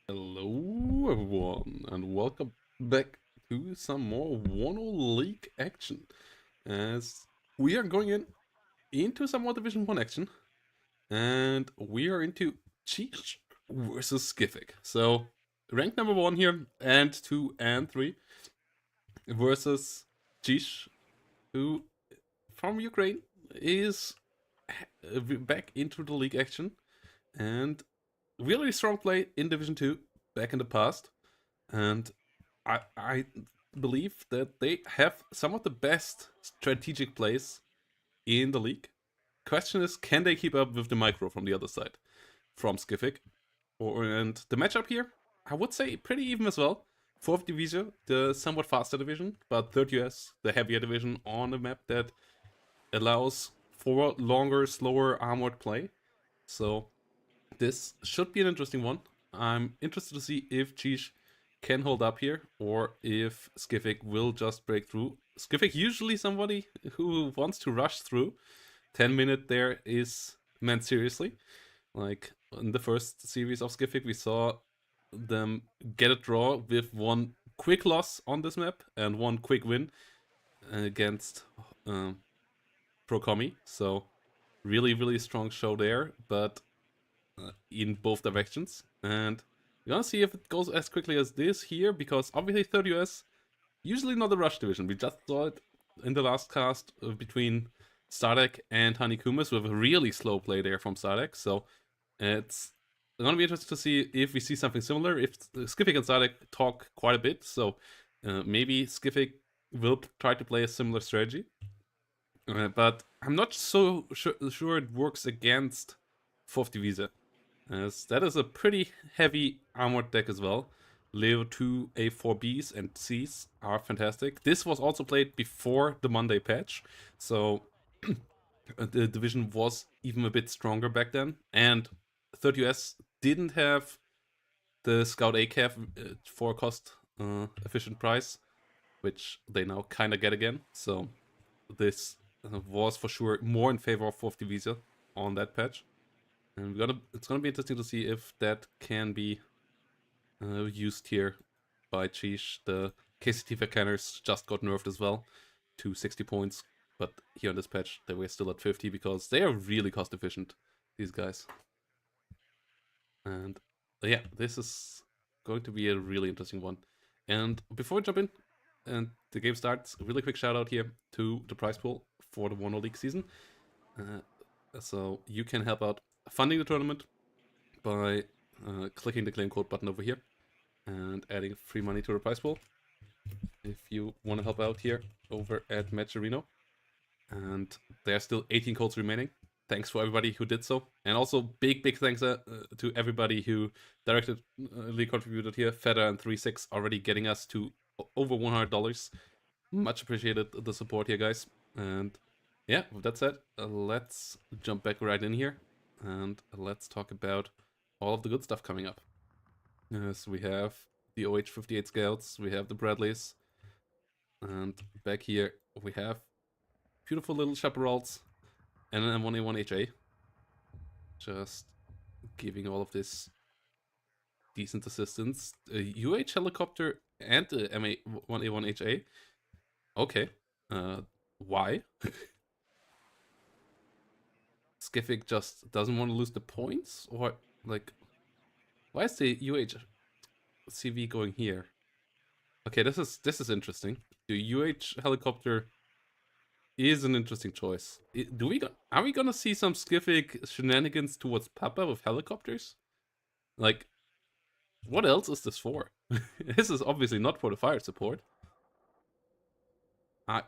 Hello everyone and welcome back to some more WARNo League action as we are going into some more Division 1 action and we are into Cheech versus Skiffic. So rank number 1 here and 2 and 3 versus Cheech, who from Ukraine is back into the league action and really strong play in Division 2 back in the past. And I believe that they have some of the best strategic plays in the league. Question is, can they keep up with the micro from the other side, from Skiffic? And the matchup here, I would say pretty even as well. Fourth division, the somewhat faster division, but third US, the heavier division on a map that allows for longer, slower armored play. So this should be an interesting one. I'm interested to see if Cheech can hold up here or if Skiffic will just break through. Skiffic usually somebody who wants to rush through. 10-minute there is meant seriously. Like in the first series of Skiffic, we saw them get a draw with one quick loss on this map and one quick win against Procomi. So really, really strong show there, but in both directions. And we're gonna see if it goes as quickly as this here, because obviously 3rd US, usually not a rush division. We just saw it in the last cast between Stardeck and Honeykumis with a really slow play there from Stardeck. So it's gonna be interesting to see if we see something similar. If Skiffic and Stardeck talk quite a bit, so maybe Skiffic will try to play a similar strategy. But I'm not so sure it works against 4th Divisa, as that is a pretty heavy armored deck as well. Leo 2 A4Bs and Cs are fantastic. This was also played before the Monday patch, so the division was even a bit stronger back then. And 3rd US didn't have the Scout ACAF for a cost efficient price, which they now kind of get again. So this was for sure more in favor of 4th Divisa on that patch. And it's gonna be interesting to see if that can be used here by Cheech. The KCT Vercanners just got nerfed as well to 60 points, but here on this patch they were still at 50 because they are really cost efficient, these guys. And yeah, this is going to be a really interesting one. And before we jump in and the game starts, a really quick shout out here to the prize pool for the WARNo League season. So you can help out funding the tournament by clicking the claim code button over here and adding free money to the prize pool if you want to help out here over at WARNo. And there are still 18 codes remaining. Thanks for everybody who did so. And also big thanks to everybody who directly contributed here. Fedder and 36 already getting us to over $100. Much appreciated the support here, guys. And yeah, with that said, let's jump back right in here and let's talk about all of the good stuff coming up. Yes, we have the OH-58 Scouts, we have the Bradleys, and back here we have beautiful little chaparrals and an M1A1 HA. Just giving all of this decent assistance. A UH helicopter and the M1A1 HA. Okay. Why? Skiffic just doesn't want to lose the points? Or, like, why is the UH CV going here? Okay, this is interesting. The UH helicopter is an interesting choice. Are we gonna see some Skiffic shenanigans towards Papa with helicopters? Like, what else is this for? This is obviously not for the fire support. I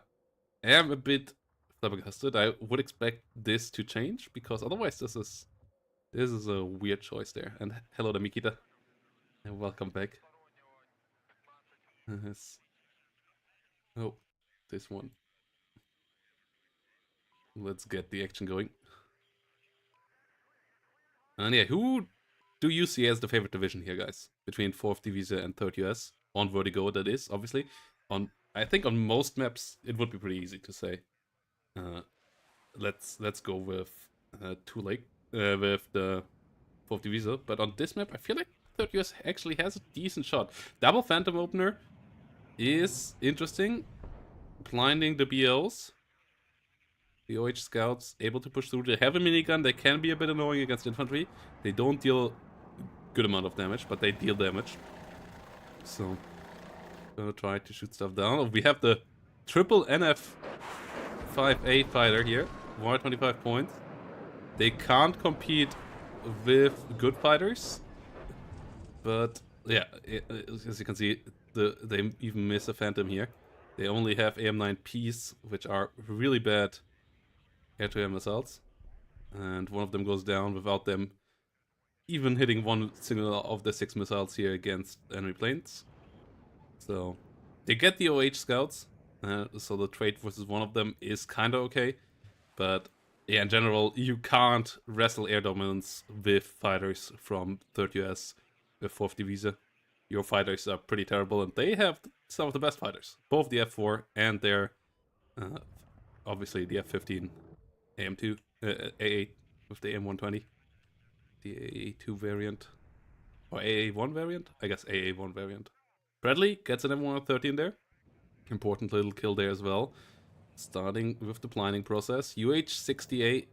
am a bit flabbergasted. I would expect this to change because otherwise this is a weird choice there. And hello to Mikita. And welcome back. Yes. Oh, this one. Let's get the action going. And yeah, who do you see as the favorite division here, guys? Between 4th Divisa and 3rd US? On Vertigo, that is, obviously. I think on most maps, it would be pretty easy to say. Let's go with with the 4th Divisa. But on this map, I feel like Third US actually has a decent shot. Double Phantom Opener is interesting. Blinding the BLs. The OH Scouts able to push through. They have a minigun. They can be a bit annoying against infantry. They don't deal good amount of damage, but they deal damage. So, gonna try to shoot stuff down. We have the triple NF5A fighter here. 125 points. They can't compete with good fighters. But, yeah, as you can see, they even miss a Phantom here. They only have AM9Ps, which are really bad air-to-air missiles. And one of them goes down without them even hitting one single of the 6 missiles here against enemy planes. So, they get the OH Scouts. So the trade versus one of them is kind of okay. But, yeah, in general, you can't wrestle air dominance with fighters from 3rd US with 4th Divisa. Your fighters are pretty terrible, and they have some of the best fighters. Both the F4 and their, obviously, the F15 AM2, A8 with the AM120. The AA2 variant. Or AA1 variant? I guess AA1 variant. Bradley gets an M113 there. Important little kill there as well. Starting with the planning process. UH-60A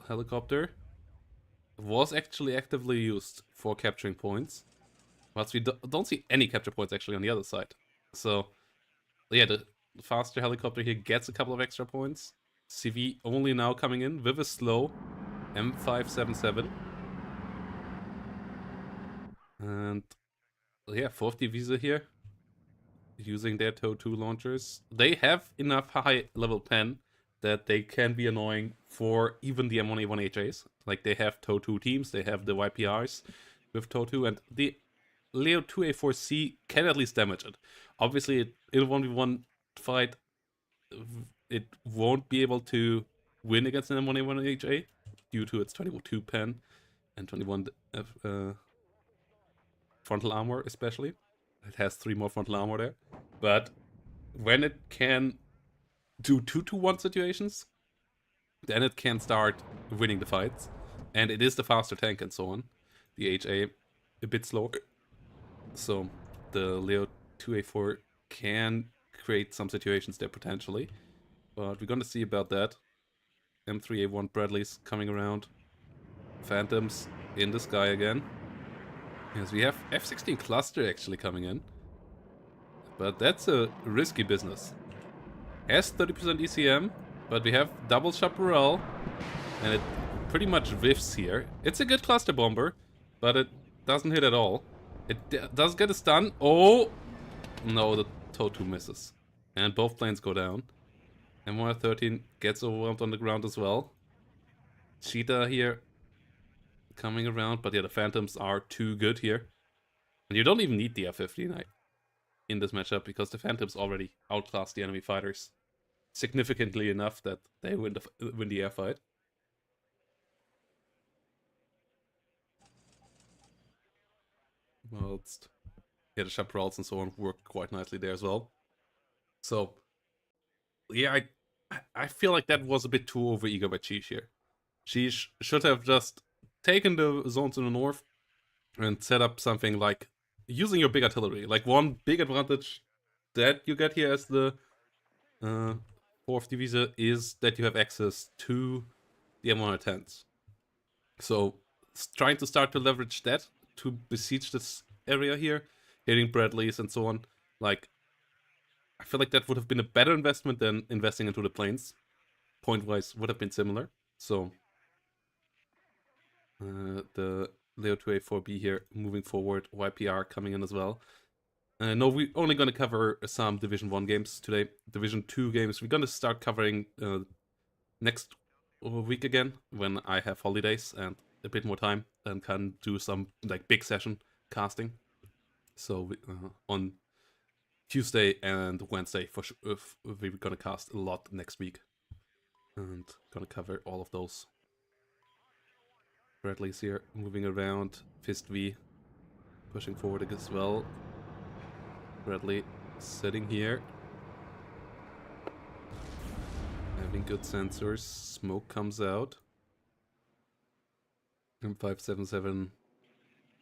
helicopter was actually actively used for capturing points. But we don't see any capture points actually on the other side. So, yeah, the faster helicopter here gets a couple of extra points. CV only now coming in with a slow M577. And, yeah, 4th Divisa here. Using their TOW2 launchers. They have enough high level pen that they can be annoying for even the M1A1HAs. Like, they have TOW2 teams, they have the YPRs with TOW2, and the Leo 2A4C can at least damage it. Obviously, in a 1v1 fight, it won't be able to win against an M1A1HA due to its 22 pen and 21 frontal armor, especially. It has 3 more frontal armor there. But when it can do 2-to-1 situations, then it can start winning the fights. And it is the faster tank and so on. The HA a bit slower. So the Leo 2A4 can create some situations there potentially. But we're gonna see about that. M3A1 Bradleys coming around. Phantoms in the sky again. Yes, we have F-16 cluster actually coming in. But that's a risky business. Has 30% ECM, but we have double chaparral. And it pretty much whiffs here. It's a good cluster bomber, but it doesn't hit at all. It does get a stun. Oh! No, the TOW2 misses. And both planes go down. M113 gets overwhelmed on the ground as well. Cheetah here coming around, but yeah, the Phantoms are too good here. And you don't even need the F-15 in this matchup, because the Phantoms already outclass the enemy fighters significantly enough that they win the air fight. Whilst, yeah, the chaparrals and so on work quite nicely there as well. So, yeah, I feel like that was a bit too overeager by Cheesh here. Cheesh should have just taken the zones in the north and set up something like using your big artillery. Like, one big advantage that you get here as the 4th Divisa is that you have access to the M110s. So, trying to start to leverage that to besiege this area here, hitting Bradleys and so on, like, I feel like that would have been a better investment than investing into the planes. Point-wise, would have been similar. So, the Leo 2A4B here moving forward, YPR coming in as well. No, we're only going to cover some Division 1 games today. Division 2 games, we're going to start covering next week again, when I have holidays and a bit more time and can do some like big session casting. So on Tuesday and Wednesday, for sure, we're going to cast a lot next week. And going to cover all of those. Bradley's here, moving around. Fist V, pushing forward as well. Bradley sitting here. Having good sensors. Smoke comes out. M577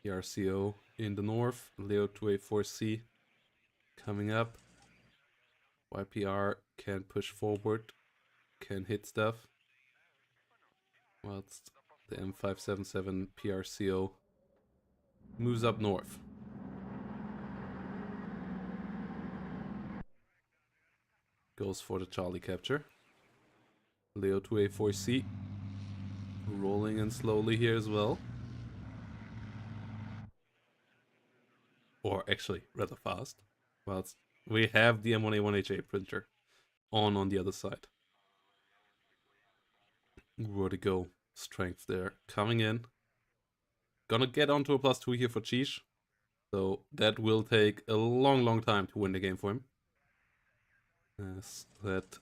ERCO in the north. Leo 2A4C coming up. YPR can push forward, can hit stuff. Whilst the M577 PRCO moves up north. Goes for the Charlie capture. Leo 2A4C rolling in slowly here as well. Or actually, rather fast. Whilst we have the M1A1HA printer on the other side. Vertigo strength there. Coming in. Gonna get onto a +2 here for Cheesh. So that will take a long time to win the game for him. As that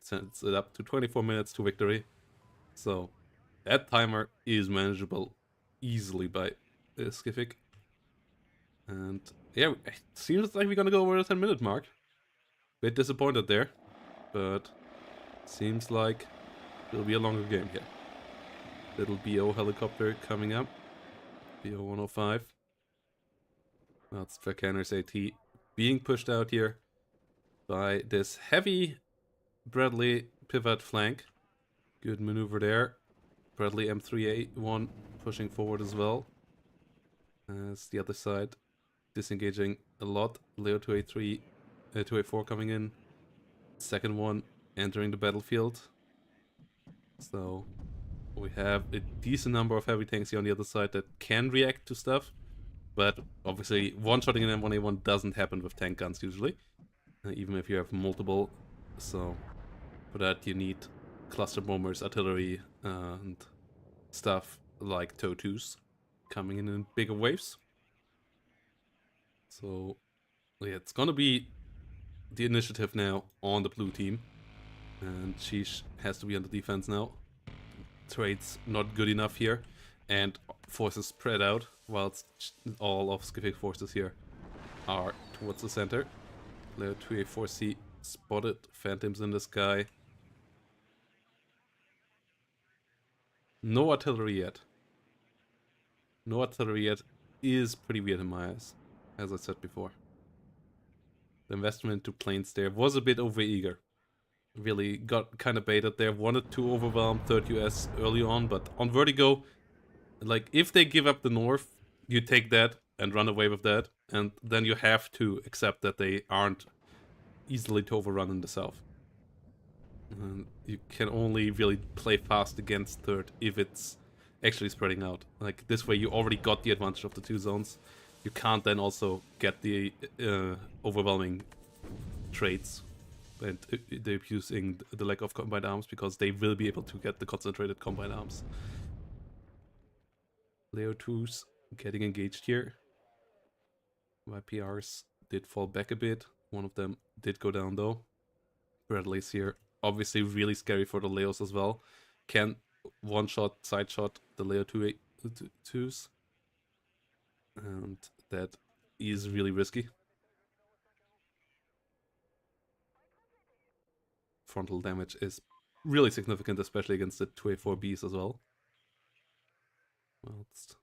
sends it up to 24 minutes to victory. So that timer is manageable easily by Skiffic. And yeah, it seems like we're gonna go over the 10-minute mark. Bit disappointed there, but seems like it'll be a longer game here. Little BO helicopter coming up. BO 105. That's Verkanner's AT being pushed out here by this heavy Bradley pivot flank. Good maneuver there. Bradley M3A1 pushing forward as well. As the other side disengaging a lot. Leo 2A3, 2A4 coming in. Second one entering the battlefield. So we have a decent number of heavy tanks here on the other side that can react to stuff. But obviously one-shotting an M1A1 doesn't happen with tank guns usually. Even if you have multiple. So for that you need cluster bombers, artillery, and stuff like TOW2s coming in bigger waves. So yeah, it's gonna be the initiative now on the blue team. And Sheesh has to be on the defense now. Trade's not good enough here. And forces spread out, whilst all of Skiffic forces here are towards the center. Leo 2A4C spotted. Phantoms in the sky. No artillery yet. No artillery yet is pretty weird in my eyes, as I said before. The investment into planes there was a bit overeager. Really got kind of baited there. Wanted to overwhelm 3rd US early on, but on Vertigo, like, if they give up the north, you take that and run away with that, and then you have to accept that they aren't easily to overrun in the south. And you can only really play fast against 3rd if it's actually spreading out. Like, this way you already got the advantage of the 2 zones. You can't then also get the overwhelming trades and they're using the lack of combined arms, because they will be able to get the concentrated combined arms. Leo 2s getting engaged here. YPRs did fall back a bit. One of them did go down though. Bradley's here. Obviously really scary for the Leos as well. Can one-shot, side-shot the Leo 2s. And that is really risky. Frontal damage is really significant, especially against the 2A4Bs as well. Whilst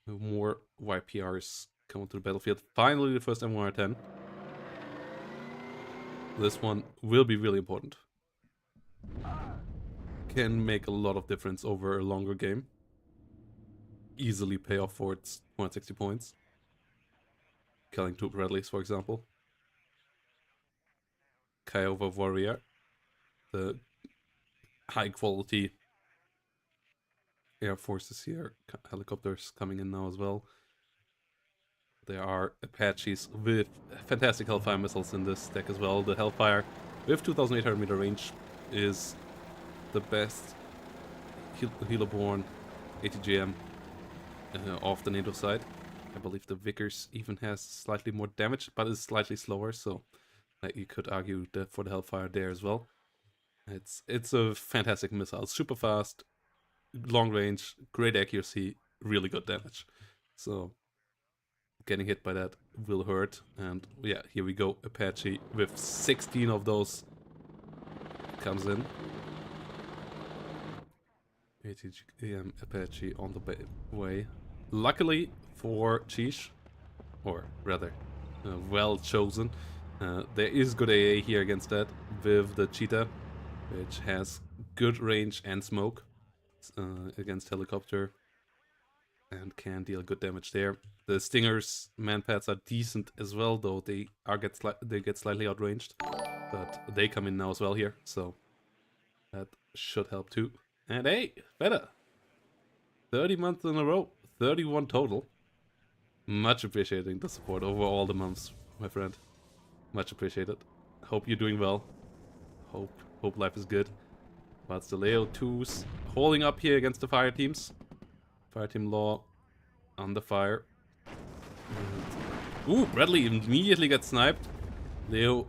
more YPRs come onto the battlefield. Finally, the first M1R10. This one will be really important. Can make a lot of difference over a longer game. Easily pay off for its 260 points. Killing 2 Bradleys, for example. Kiowa Warrior. The high quality air forces here. Helicopters coming in now as well. There are Apaches with fantastic Hellfire missiles in this deck as well. The Hellfire with 2,800 meter range is the best Helo-borne ATGM off the NATO side. I believe the Vickers even has slightly more damage, but is slightly slower, so you could argue that for the Hellfire there as well. It's a fantastic missile. Super fast, long range, great accuracy, really good damage. So getting hit by that will hurt. And yeah, here we go. Apache with 16 of those comes in. ATGM Apache on the way. Luckily for Cheesh, or rather, well chosen. There is good AA here against that with the Cheetah, which has good range and smoke against helicopter and can deal good damage there. The Stinger's manpads are decent as well, though they get slightly outranged, but they come in now as well here, so that should help too. And hey, better 30 months in a row, 31 total. Much appreciating the support over all the months, my friend. Much appreciated. Hope you're doing well. Hope life is good. But the Leo 2's holding up here against the fire teams. Fire team Law on the fire. And, ooh, Bradley immediately gets sniped. Leo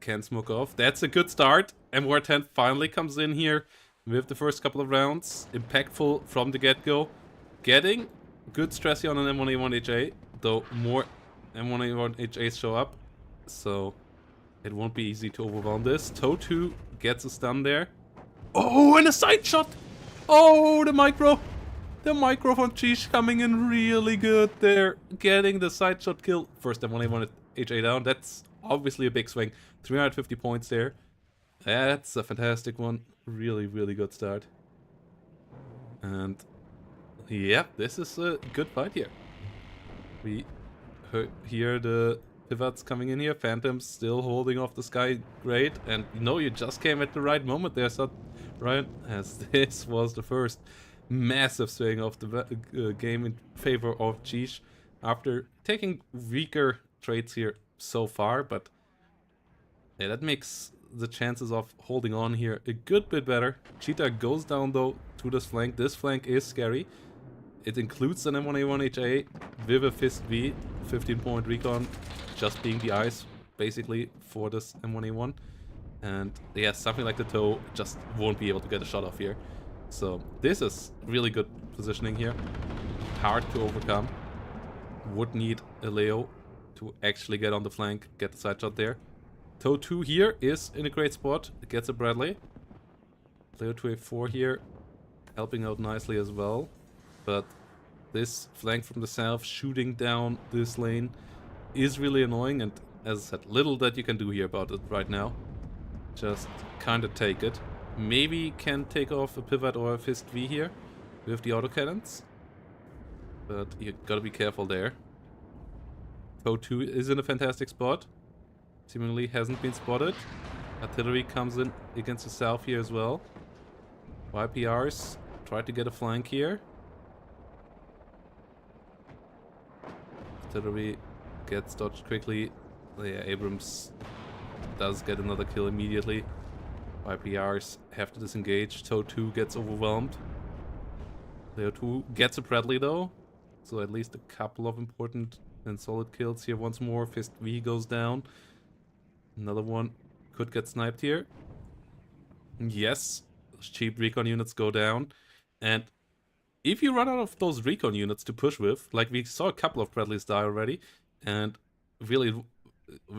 can smoke off. That's a good start. And War 10 finally comes in here with the first couple of rounds. Impactful from the get-go. Getting good stress here on an M1A1HA, though more M1A1HAs show up, so it won't be easy to overwhelm this. Toe2 gets a stun there. Oh, and a side shot! Oh, the micro! The micro from Cheesh coming in really good there. Getting the side shot kill. First M1A1HA down. That's obviously a big swing. 350 points there. That's a fantastic one. Really, really good start. And yeah, this is a good fight here. We hear the pivots coming in here. Phantom's still holding off the sky. Great. And you know, you just came at the right moment there, so Ryan, as this was the first massive swing of the game in favor of Cheesh after taking weaker traits here so far. But yeah, that makes the chances of holding on here a good bit better. Cheetah goes down though to this flank. This flank is scary. It includes an M1A1HA with a Fist V, 15-point recon, just being the eyes, basically, for this M1A1. And yeah, something like the Toe just won't be able to get a shot off here. So this is really good positioning here. Hard to overcome. Would need a Leo to actually get on the flank, get the side shot there. Toe 2 here is in a great spot. It gets a Bradley. Leo 2A4 here, helping out nicely as well. But this flank from the south shooting down this lane is really annoying, and as I said, little that you can do here about it right now. Just kind of take it. Maybe can take off a pivot or a Fist V here with the autocannons, but you gotta be careful there. Toe 2 is in a fantastic spot. Seemingly hasn't been spotted. Artillery comes in against the south here as well. YPRs try to get a flank here. Artillery gets dodged quickly. Yeah, Abrams does get another kill immediately. YPRs have to disengage. Toe 2 gets overwhelmed. Leo 2 gets a Bradley though. So at least a couple of important and solid kills here once more. Fist V goes down. Another one could get sniped here. Yes, cheap recon units go down. And if you run out of those recon units to push with, like we saw a couple of Bradleys die already, and really,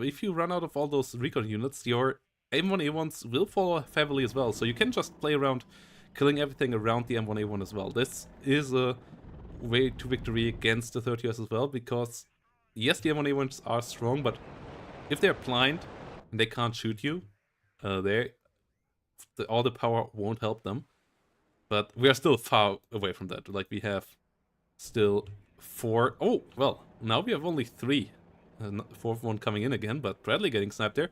if you run out of all those recon units, your M1A1s will fall heavily as well. So you can just play around killing everything around the M1A1 as well. This is a way to victory against the 30s as well, because yes, the M1A1s are strong, but if they're blind and they can't shoot you, all the power won't help them. But we are still far away from that. Like, we have still 4. Oh, well, now we have only 3. Fourth one coming in again, but Bradley getting sniped there.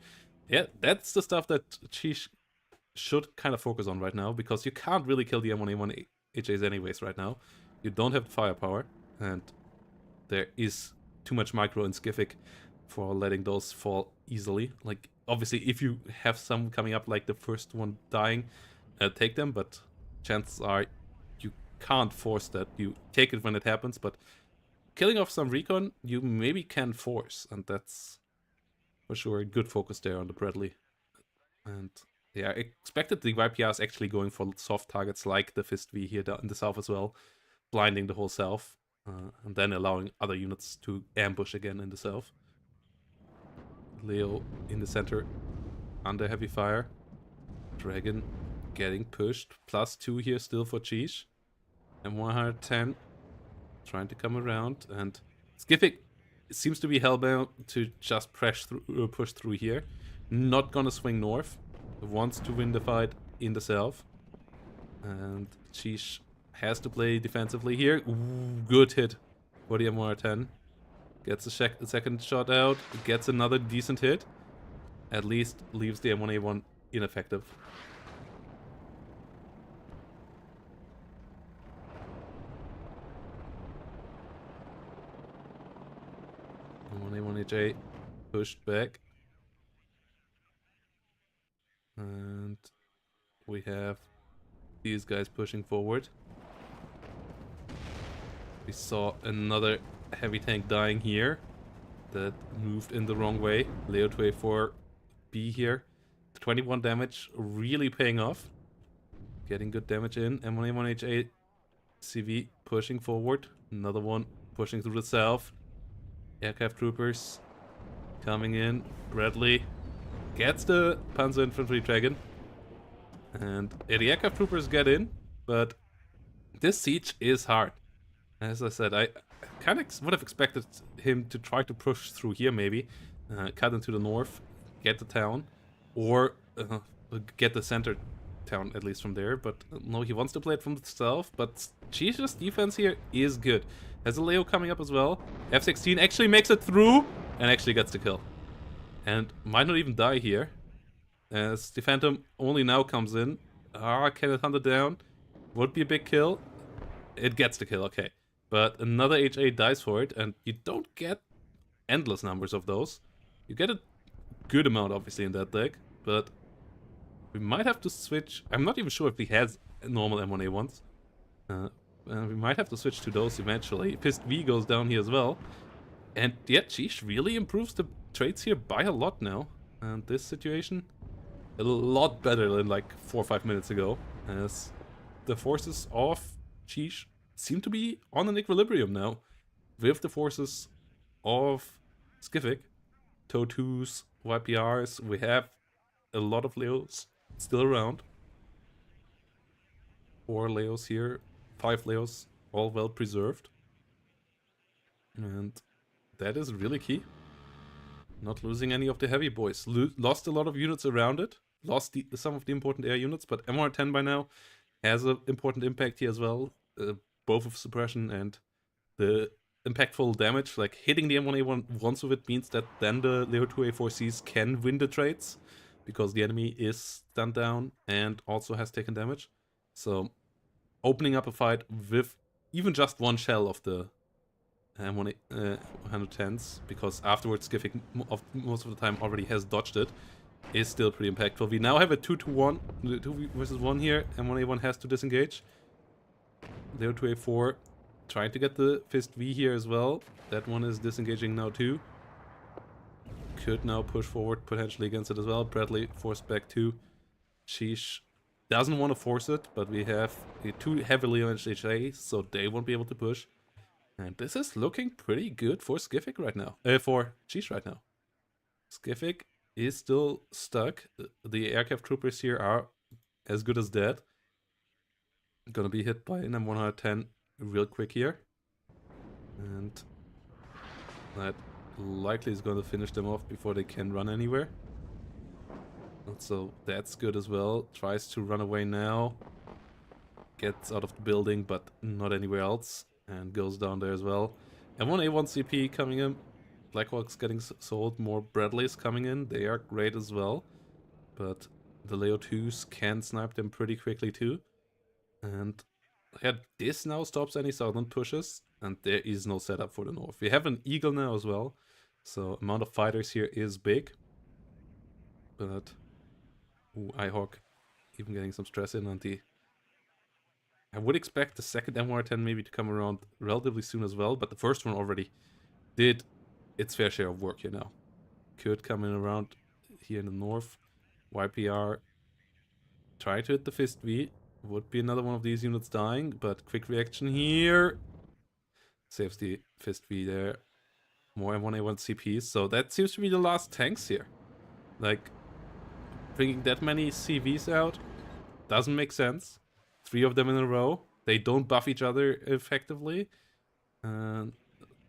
Yeah, that's the stuff that Cheesh should kind of focus on right now, because you can't really kill the M1A1 HAs anyways right now. You don't have the firepower, and there is too much micro and Skiffic for letting those fall easily. Like, obviously, if you have some coming up, like the first one dying, take them, but chances are you can't force that. You take it when it happens, but killing off some recon, you maybe can force, and that's for sure a good focus there on the Bradley. And yeah, I expected the YPRs actually going for soft targets like the Fist V here in the south as well, blinding the whole south, and then allowing other units to ambush again in the south. Leo in the center, under heavy fire. Dragon getting pushed. +2 here still for Cheesh. And 110 trying to come around, and Skific seems to be hellbound to just push through here. Not gonna swing north. Wants to win the fight in the south. And Sheesh has to play defensively here. Ooh, good hit for the M110. Gets a second shot out. Gets another decent hit. At least leaves the M1A1 ineffective. M1A1HA pushed back. And we have these guys pushing forward. We saw another heavy tank dying here that moved in the wrong way. Leo 2A4B here. 21 damage, really paying off. Getting good damage in. M1A1HA CV pushing forward. Another one pushing through the south. Aircraft troopers coming in. Bradley gets the Panzer Infantry Dragon. And the aircraft troopers get in, but this siege is hard. As I said, I kind of would have expected him to try to push through here maybe. Cut into the north, get the town, or get the center town at least from there. But no, he wants to play it from the south, but Jesus' defense here is good. Has a Leo coming up as well. F-16 actually makes it through and actually gets the kill. And might not even die here, as the Phantom only now comes in. Can it hunt it down? Would be a big kill. It gets the kill, okay. But another HA dies for it, and you don't get endless numbers of those. You get a good amount, obviously, in that deck, but we might have to switch. I'm not even sure if he has normal M1A1s. We might have to switch to those eventually. Pist V goes down here as well. And yet, Sheesh really improves the traits here by a lot now. And this situation, a lot better than like 4 or 5 minutes ago, as the forces of Sheesh seem to be on an equilibrium now with the forces of Skific. TOW2s, YPRs, we have a lot of Leos still around. 4 Leos here, 5 Leos, all well preserved. And that is really key. Not losing any of the heavy boys. Lost a lot of units around it. Lost some of the important air units, but M110 by now has an important impact here as well. Both of suppression and the impactful damage. Like hitting the M1A1 once of it means that then the Leo 2A4Cs can win the trades, because the enemy is stunned down and also has taken damage. So opening up a fight with even just one shell of the M110s, because afterwards Skific most of the time already has dodged it, is still pretty impactful. We now have a 2-1, 2 versus 1 here. M1A1 has to disengage. Leo 2A4 trying to get the Fist V here as well. That one is disengaging now too. Could now push forward potentially against it as well. Bradley forced back too. Sheesh doesn't want to force it, but we have 2 heavily on HA, so they won't be able to push. And this is looking pretty good for Skific right now. For Sheesh right now. Skific is still stuck. The aircraft troopers here are as good as dead. Gonna be hit by an M110 real quick here. And that likely is gonna finish them off before they can run anywhere. So that's good as well. Tries to run away now. Gets out of the building, but not anywhere else. And goes down there as well. M1A1CP coming in. Blackhawk's getting sold. More Bradleys coming in. They are great as well. But the Leo 2s can snipe them pretty quickly too. And yeah, this now stops any southern pushes. And there is no setup for the north. We have an Eagle now as well. So amount of fighters here is big. But iHawk even getting some stress in on the... I would expect the second M110 maybe to come around relatively soon as well, but the first one already did its fair share of work here now. Could come in around here in the north. YPR try to hit the Fist V. Would be another one of these units dying, but quick reaction here. Saves the Fist V there. More M1A1 CPs, so that seems to be the last tanks here. Like, bringing that many CVs out doesn't make sense. 3 of them in a row. They don't buff each other effectively. And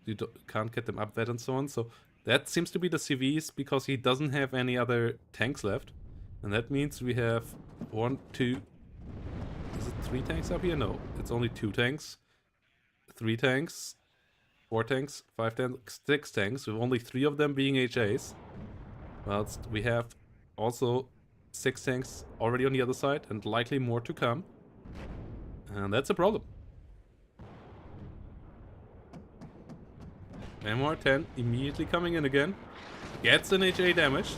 you can't get them up that and so on. So that seems to be the CVs because he doesn't have any other tanks left. And that means we have 1, 2... Is it 3 tanks up here? No, it's only 2 tanks. 3 tanks. 4 tanks. 5 tanks. 6 tanks, with only 3 of them being HAs. Whilst we have also 6 tanks already on the other side and likely more to come. And that's a problem. MR10 immediately coming in again. Gets an HA damaged.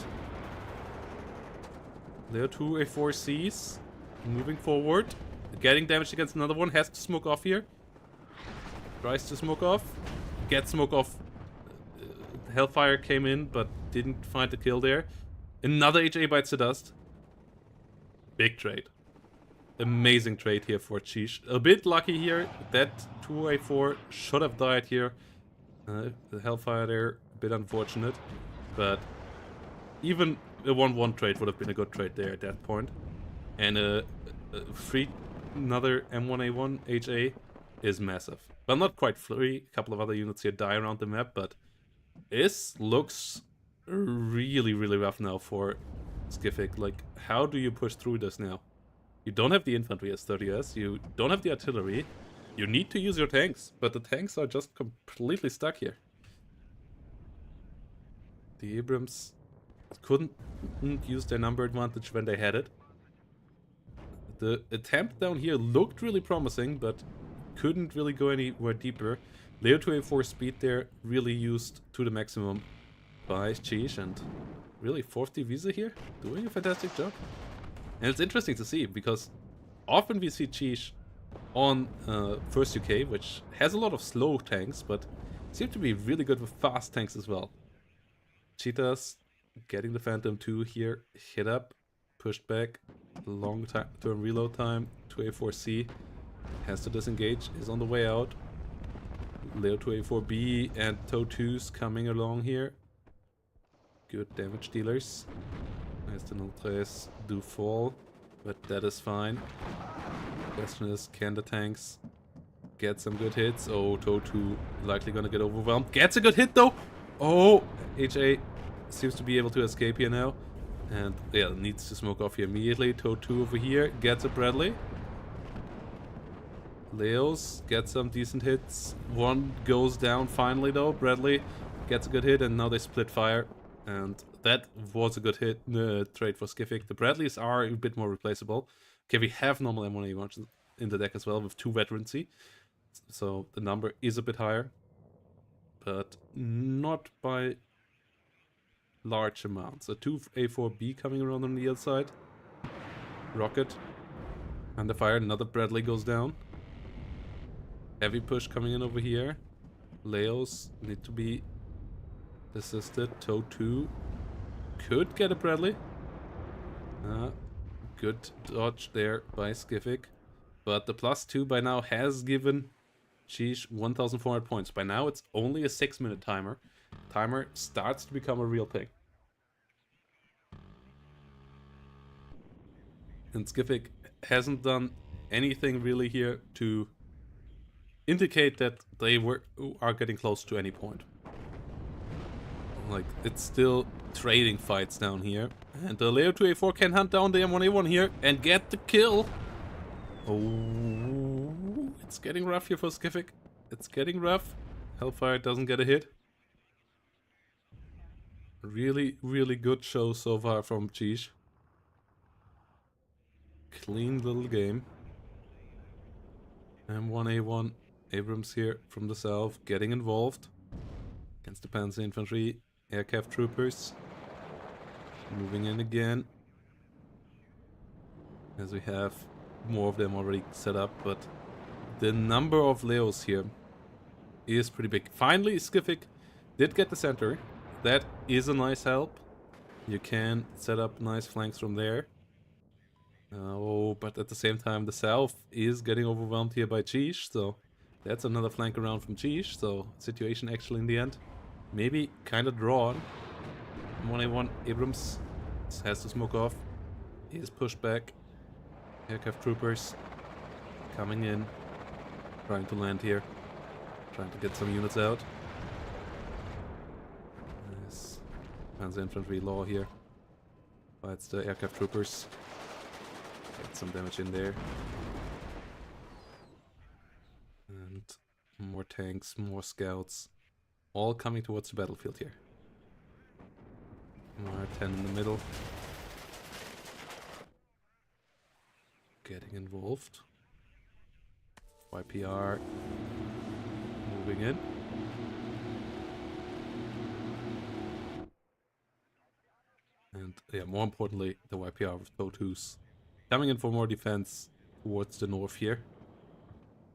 There are 2 A4Cs moving forward. Getting damaged against another one. Has to smoke off here. Tries to smoke off. Gets smoke off. Hellfire came in but didn't find the kill there. Another HA bites the dust. Big trade. Amazing trade here for Cheesh. A bit lucky here. That 2A4 should have died here. The Hellfire there, a bit unfortunate. But even a 1-1 trade would have been a good trade there at that point. And another M1A1 HA is massive. Well, not quite free. A couple of other units here die around the map, but this looks really, really rough now for Skific. Like, how do you push through this now? You don't have the infantry as 30s, you don't have the artillery. You need to use your tanks, but the tanks are just completely stuck here. The Abrams couldn't use their number advantage when they had it. The attempt down here looked really promising, but couldn't really go anywhere deeper. Leo 2A4 speed there really used to the maximum by Cheesh, and really 4th Visa here doing a fantastic job. And it's interesting to see because often we see Cheesh on First UK, which has a lot of slow tanks, but seems to be really good with fast tanks as well. Cheetahs getting the Phantom 2 here, hit up, pushed back, long term reload time, 2A4C has to disengage, is on the way out. Leo 2A4B and Toe 2s coming along here. Good damage dealers. Nice to Nutres do fall, but that is fine. Question is, can the tanks get some good hits? Oh, Toe 2 likely gonna get overwhelmed. Gets a good hit though! Oh, HA seems to be able to escape here now. And yeah, needs to smoke off here immediately. Toe 2 over here gets a Bradley. Leos gets some decent hits. One goes down finally though. Bradley gets a good hit and now they split fire. And that was a good hit trade for Skific. The Bradleys are a bit more replaceable. Okay, we have normal M1A1 in the deck as well with 2 veterancy. So the number is a bit higher. But not by large amounts. A 2A4B coming around on the other side. Rocket. Under fire, another Bradley goes down. Heavy push coming in over here. Leos need to be assisted. Toe 2 could get a Bradley. Good dodge there by Skific. But the +2 by now has given Cheesh 1,400 points. By now it's only a 6-minute timer. Timer starts to become a real thing. And Skific hasn't done anything really here to indicate that they are getting close to any point. Like, it's still trading fights down here. And the Leo 2A4 can hunt down the M1A1 here and get the kill. Oh, it's getting rough here for Skific. It's getting rough. Hellfire doesn't get a hit. Really, really good show so far from Cheesh. Clean little game. M1A1 Abrams here from the south getting involved against the Panzer Infantry, aircraft troopers. Moving in again. As we have more of them already set up, but the number of Leos here is pretty big. Finally, Skific did get the center. That is a nice help. You can set up nice flanks from there. Oh, but at the same time, the south is getting overwhelmed here by Cheesh, so that's another flank around from Cheesh. So situation actually in the end maybe kind of drawn. 1A1 Abrams has to smoke off. He is pushed back. Aircraft troopers coming in, trying to land here. Trying to get some units out. Nice. Panzer infantry law here. Fights the aircraft troopers. Get some damage in there. And more tanks, more scouts. All coming towards the battlefield here. More 10 in the middle. Getting involved. YPR moving in. And yeah, more importantly, the YPR with TOW2s coming in for more defense towards the north here.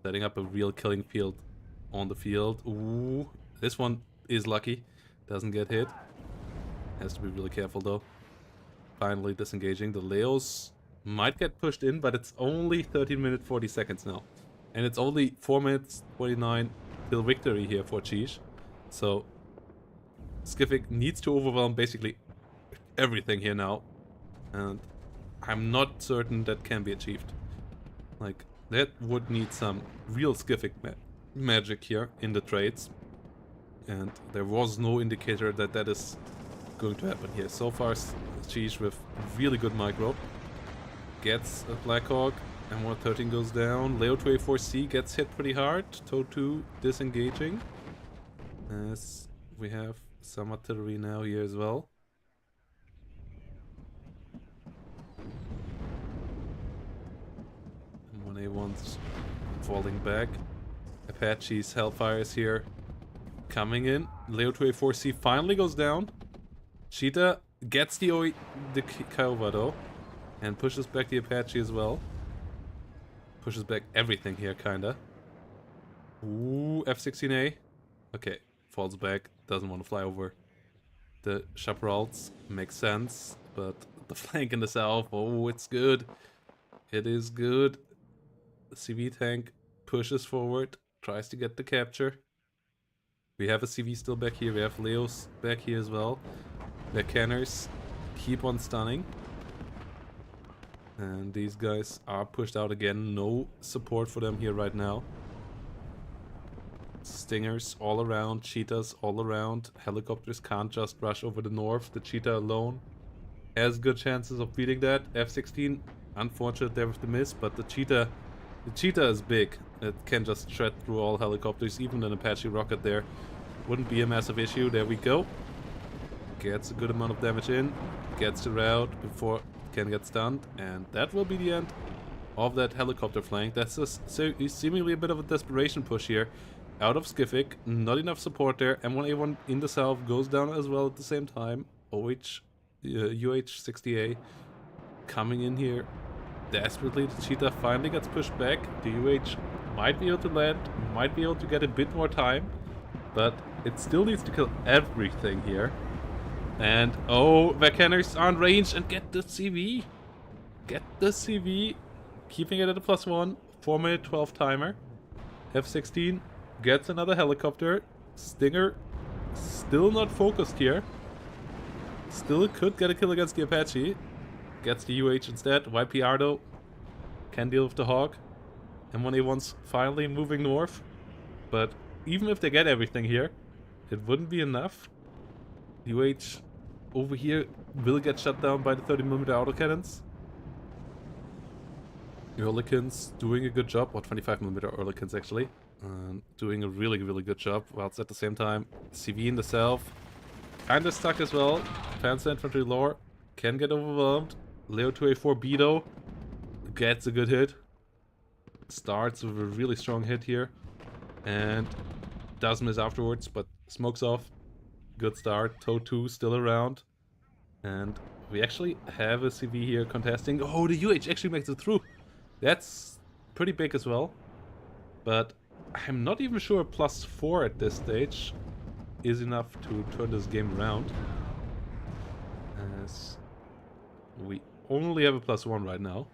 Setting up a real killing field on the field. Ooh, this one is lucky. Doesn't get hit. Has to be really careful though. Finally disengaging. The Leos might get pushed in, but it's only 13 minutes 40 seconds now. And it's only 4 minutes 29 till victory here for Cheesh. So Skiffic needs to overwhelm basically everything here now. And I'm not certain that can be achieved. Like, that would need some real Skiffic magic here in the trades. And there was no indicator that that is going to happen here. So far, Cheesh with really good micro. Gets a Blackhawk. M113 goes down. Leo 2A4C gets hit pretty hard. TOW2 disengaging. As we have some artillery now here as well. M1A1's falling back. Apache's Hellfires here coming in. Leo 2A4C finally goes down. Cheetah gets the Kiowa though. And pushes back the Apache as well. Pushes back everything here, kinda. Ooh, F-16A. Okay, falls back. Doesn't want to fly over the chaparrals. Makes sense. But the flank in the south, oh, it's good. It is good. The CV tank pushes forward. Tries to get the capture. We have a CV still back here. We have Leos back here as well. The canners keep on stunning. And these guys are pushed out again. No support for them here right now. Stingers all around. Cheetahs all around. Helicopters can't just rush over the north. The Cheetah alone has good chances of beating that. F-16, unfortunate there with the miss. But the Cheetah is big. It can just shred through all helicopters. Even an Apache rocket there wouldn't be a massive issue. There we go. Gets a good amount of damage in. Gets the route before can get stunned, and that will be the end of that helicopter flank. That's seemingly a bit of a desperation push here out of Skiffic. Not enough support there. M1A1 in the south goes down as well at the same time. UH-60A coming in here desperately. The Cheetah finally gets pushed back. The UH might be able to land, might be able to get a bit more time, but it still needs to kill everything here. And, oh, the canners are on range and get the CV. Get the CV. Keeping it at a +1. 4-minute 12 timer. F-16 gets another helicopter. Stinger still not focused here. Still could get a kill against the Apache. Gets the UH instead. YPR though can deal with the Hawk. M1A1's finally moving north. But even if they get everything here, it wouldn't be enough. UH over here will get shut down by the 30mm autocannons. Ehrlichins doing a good job, or 25mm Ehrlichins actually. Doing a really, really good job, whilst at the same time CV in the south kinda stuck as well. Panzer Infantry Lore can get overwhelmed. Leo 2A4B though gets a good hit. Starts with a really strong hit here. And does miss afterwards, but smokes off. Good start. TOW2 still around. And we actually have a CV here contesting. Oh, the UH actually makes it through. That's pretty big as well. But I'm not even sure a +4 at this stage is enough to turn this game around. As we only have a +1 right now.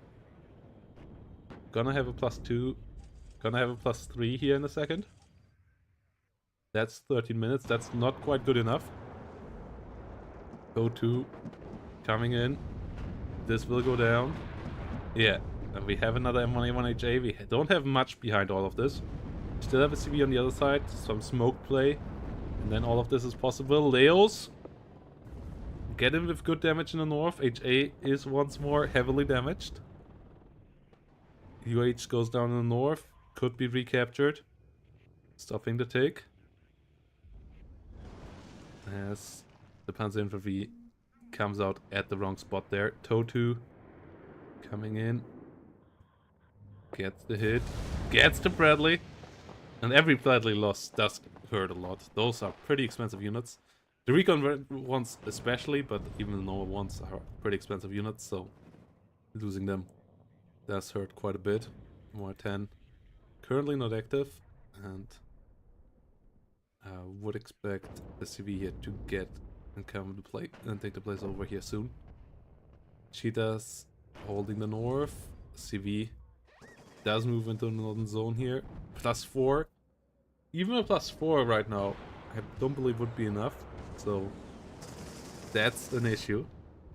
Gonna have a +2. Gonna have a +3 here in a second. That's 13 minutes. That's not quite good enough. TOW2 coming in. This will go down. Yeah, and we have another M1A1HA. We don't have much behind all of this. Still have a CV on the other side, some smoke play, and then all of this is possible. Leos get in with good damage in the north. HA is once more heavily damaged. UH goes down in the north, could be recaptured. Stopping the take. As the Panzer Infantry comes out at the wrong spot there. Totu coming in. Gets the hit. Gets the Bradley. And every Bradley loss does hurt a lot. Those are pretty expensive units. The recon ones especially, but even the normal ones are pretty expensive units, so losing them does hurt quite a bit. More 10. Currently not active, and would expect the CV here to get and come to play and take the place over here soon. Cheetahs holding the north. CV does move into the northern zone here. +4. Even a +4 right now, I don't believe would be enough. So that's an issue.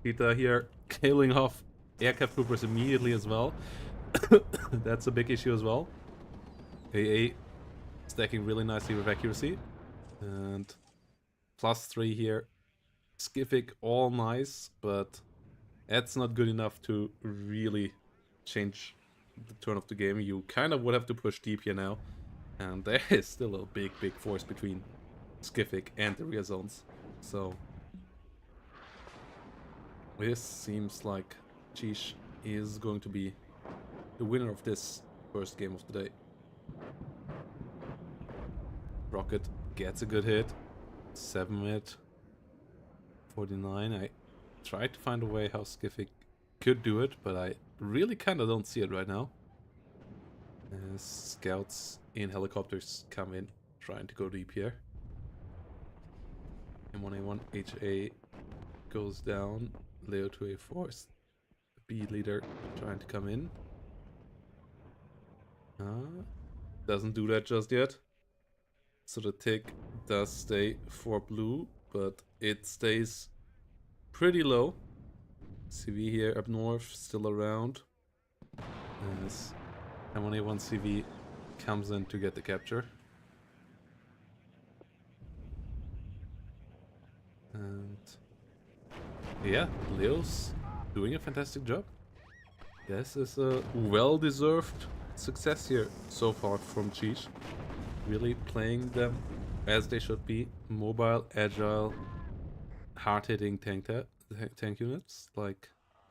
Cheetah here killing off aircraft troopers immediately as well. That's a big issue as well. AA stacking really nicely with accuracy. And +3 here. Skiffic, all nice, but that's not good enough to really change the turn of the game. You kind of would have to push deep here now. And there is still a big force between Skiffic and the rear zones. So this seems like Cheesh is going to be the winner of this first game of the day. Rocket gets a good hit. 7 hit. 49. I tried to find a way how Skiffic could do it, but I really kind of don't see it right now. As scouts in helicopters come in, trying to go deep here. M1A1 HA goes down. Leo 2A4, B leader trying to come in. Doesn't do that just yet. So the tick does stay for blue, but it stays pretty low. CV here up north, still around. As M1A1 CV comes in to get the capture. And yeah, Leo's doing a fantastic job. This is a well-deserved success here so far from Cheesh. Really playing them as they should be. Mobile, agile, hard-hitting tank units. Like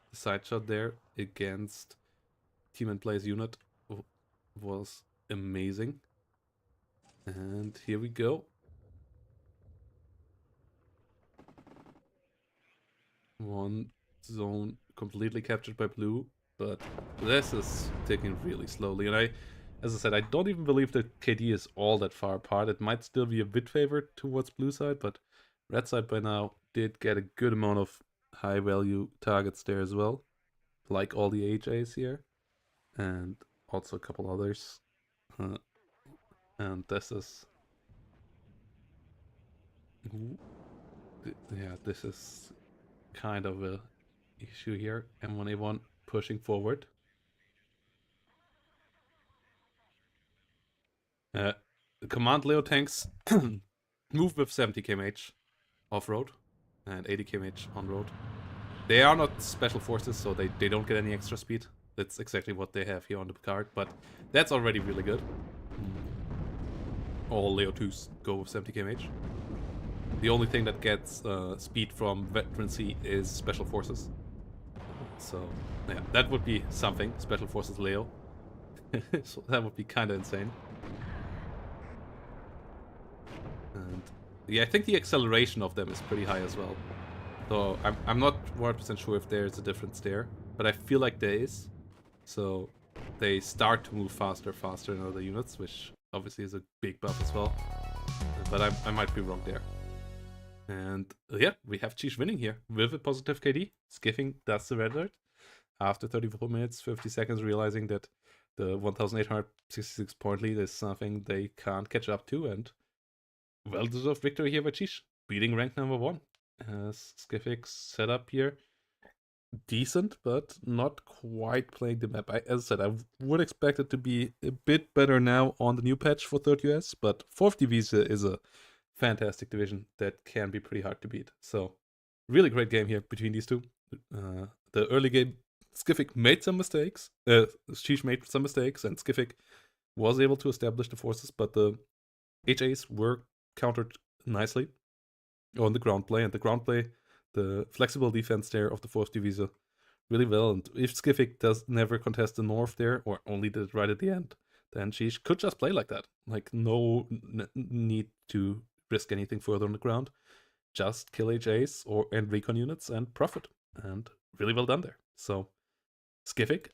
the side shot there against Team and Play's unit was amazing. And here we go. One zone completely captured by blue, but this is taking really slowly. And as I said, I don't even believe that KD is all that far apart. It might still be a bit favored towards blue side, but red side by now did get a good amount of high value targets there as well. Like all the HAs here. And also a couple others. And this is... yeah, this is kind of a issue here. M1A1 pushing forward. The Command Leo tanks move with 70 kmh off-road and 80 kmh on-road. They are not special forces, so they don't get any extra speed. That's exactly what they have here on the card, but that's already really good. All Leo 2s go with 70 kmh. The only thing that gets speed from veterancy is special forces. So yeah, that would be something. Special forces Leo. So that would be kind of insane. And yeah, I think the acceleration of them is pretty high as well. So I'm not 100% sure if there's a difference there, but I feel like there is. So they start to move faster in other units, which obviously is a big buff as well. But I might be wrong there. And yeah, we have Cheesh winning here with a positive KD. Skiffing does the red alert after 34 minutes, 50 seconds, realizing that the 1866 point lead is something they can't catch up to, and well-deserved victory here by Cheesh, beating rank number 1. As Skiffic set up here, decent, but not quite playing the map. As I said, I would expect it to be a bit better now on the new patch for third US, but fourth division is a fantastic division that can be pretty hard to beat. So, really great game here between these two. The early game, Skific made some mistakes. Sheesh made some mistakes, and Skific was able to establish the forces, but the HAs were countered nicely on the ground play, and the ground play, the flexible defense there of the fourth division, really well. And if Skific does never contest the north there, or only did it right at the end, then she could just play like that. Like no need to risk anything further on the ground. Just kill HAs and recon units and profit. And really well done there. So Skific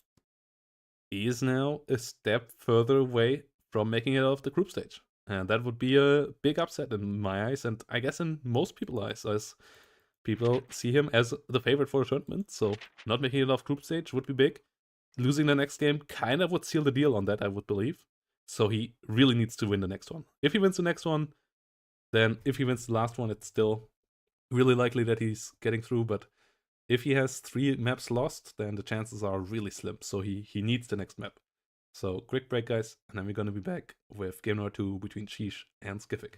is now a step further away from making it out of the group stage. And that would be a big upset in my eyes, and I guess in most people's eyes, as people see him as the favorite for the tournament. So not making it off group stage would be big. Losing the next game kind of would seal the deal on that, I would believe. So he really needs to win the next one. If he wins the next one, then if he wins the last one, it's still really likely that he's getting through. But if he has 3 maps lost, then the chances are really slim. So he needs the next map. So quick break, guys, and then we're going to be back with game number 2 between Sheesh and Skific.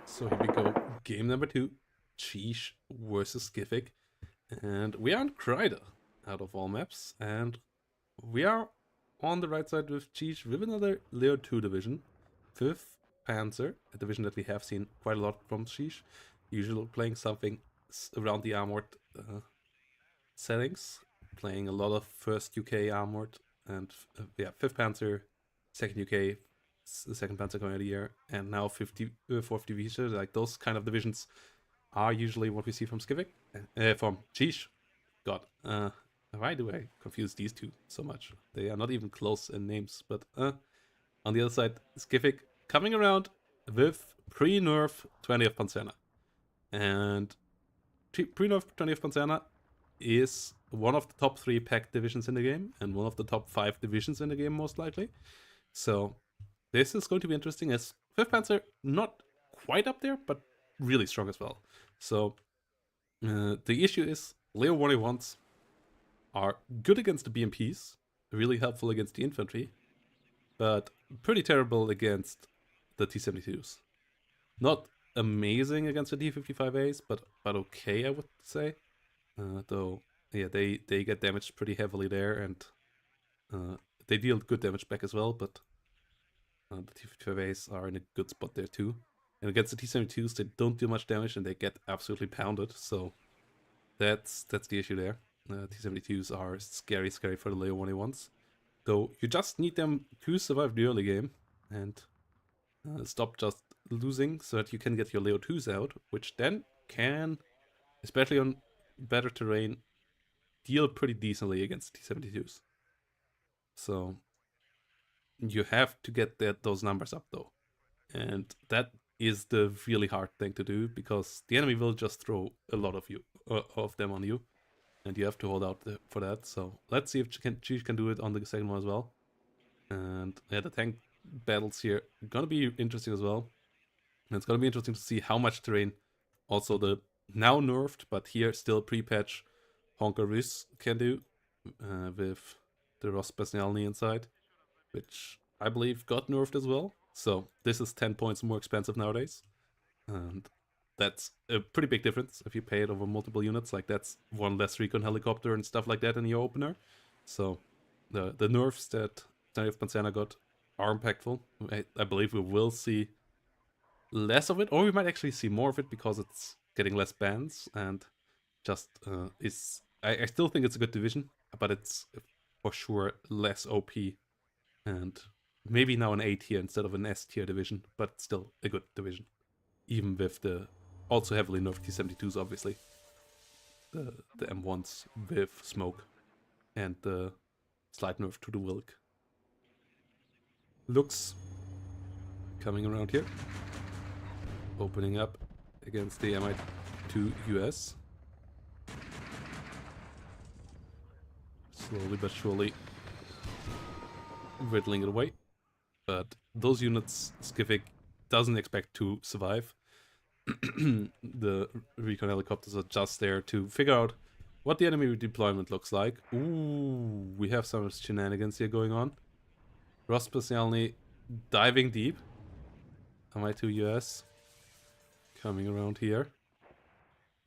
So here we go. Game number 2. Sheesh versus Skific. And we are on Kreider out of all maps. And we are on the right side with Sheesh with another Layer 2 division. 5th Panzer, a division that we have seen quite a lot from Sheesh. Usually playing something around the armored settings. Playing a lot of 1st UK armored and 5th Panzer, 2nd UK, the 2nd Panzer coming out of the year, and now 4th Division. Like those kind of divisions are usually what we see from Skific, from Sheesh. God, why do I confuse these two so much? They are not even close in names, but on the other side, Skific coming around with pre-nerf 20th Panzerna. And pre-nerf 20th Panzerna is one of the top 3 pack divisions in the game, and one of the top 5 divisions in the game, most likely. So this is going to be interesting, as 5th Panzer not quite up there, but really strong as well. So the issue is Leo 1A1s are good against the BMPs, really helpful against the infantry, but pretty terrible against the T-72s. Not amazing against the T-55As, but okay, I would say. Though, yeah, they get damaged pretty heavily there, and they deal good damage back as well, but the T-55As are in a good spot there too. And against the T-72s, they don't do much damage, and they get absolutely pounded, so that's the issue there. T-72s are scary for the Leo 1A1s. So you just need them to survive the early game, and stop just losing so that you can get your Leo 2s out, which then can, especially on better terrain, deal pretty decently against T-72s. So you have to get those numbers up though. And that is the really hard thing to do, because the enemy will just throw a lot of them on you, and you have to hold out for that. So let's see if she can do it on the second one as well. And yeah, the tank battles here gonna be interesting as well. And it's gonna be interesting to see how much terrain also the now nerfed, but here still pre-patch Honka Rus can do with the Ross Besnialny inside, which I believe got nerfed as well. So this is 10 points more expensive nowadays. And that's a pretty big difference if you pay it over multiple units. Like, that's one less recon helicopter and stuff like that in your opener. So the nerfs that Stanley Panzerna got are impactful. I believe we will see less of it, or we might actually see more of it because it's getting less bans and just is. I still think it's a good division, but it's for sure less OP, and maybe now an A tier instead of an S tier division, but still a good division, even with the also heavily nerfed T-72s, obviously. The M1s with smoke and the slight nerf to the Wilk. Looks coming around here, opening up against the Mi-2 US. Slowly but surely whittling it away. But those units Skiffic doesn't expect to survive. The recon helicopters are just there to figure out what the enemy deployment looks like. Ooh, we have some shenanigans here going on. Ross Specialny diving deep. Mi-2 US coming around here.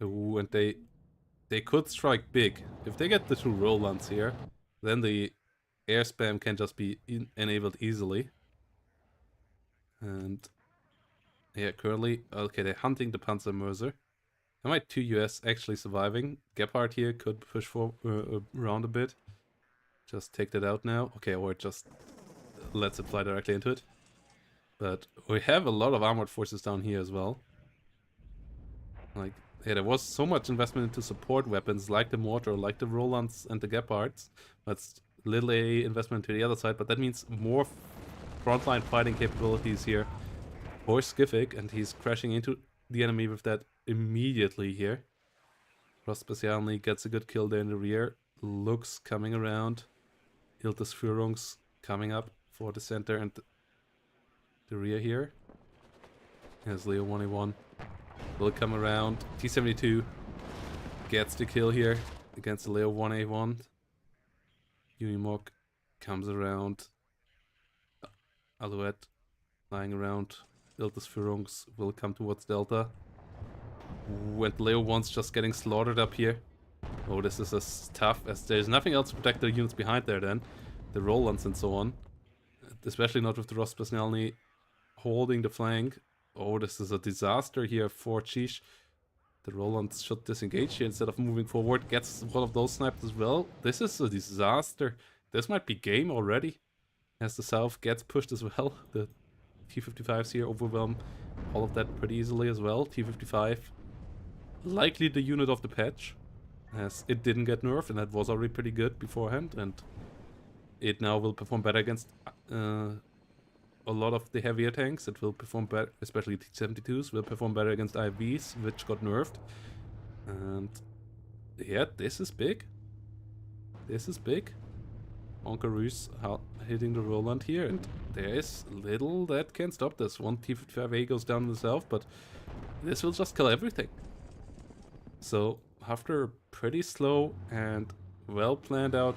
Ooh, and they could strike big. If they get the 2 Rolands here, then the air spam can just be enabled easily. And yeah, currently, okay, they're hunting the Panzer Mörser. Mi-2 US actually surviving. Gephardt here could push around a bit. Just take that out now. Okay, or it just lets it fly directly into it. But we have a lot of armored forces down here as well. Like, yeah, there was so much investment into support weapons like the mortar, like the Rolands and the Gephardts. That's little a investment to the other side, but that means more frontline fighting capabilities here for Skiffic, and he's crashing into the enemy with that immediately here. Ross Specialny gets a good kill there in the rear. Looks coming around. Hildes Führungs coming up for the center and the rear here. As Leo 1A1 will come around. T-72 gets the kill here against the Leo 1A1. Unimog comes around. Alouette lying around. Hildes Führungs will come towards Delta. Ooh, and Leo 1's just getting slaughtered up here. Oh, this is as tough as there's nothing else to protect the units behind there then. The Rolands and so on. Especially not with the Ross Besnialny holding the flank. Oh, this is a disaster here for Chish. The Rolands should disengage here instead of moving forward. Gets one of those sniped as well. This is a disaster. This might be game already. As the south gets pushed as well. The T-55s here overwhelm all of that pretty easily as well. T-55 likely the unit of the patch, as it didn't get nerfed and that was already pretty good beforehand, and it now will perform better against a lot of the heavier tanks. It will perform better, especially T-72s will perform better against IVs, which got nerfed. And yeah, this is big. This is big. Honka Rus hitting the Roland here, and there is little that can stop this. One T-55A goes down in the south, but this will just kill everything. So after a pretty slow and well planned out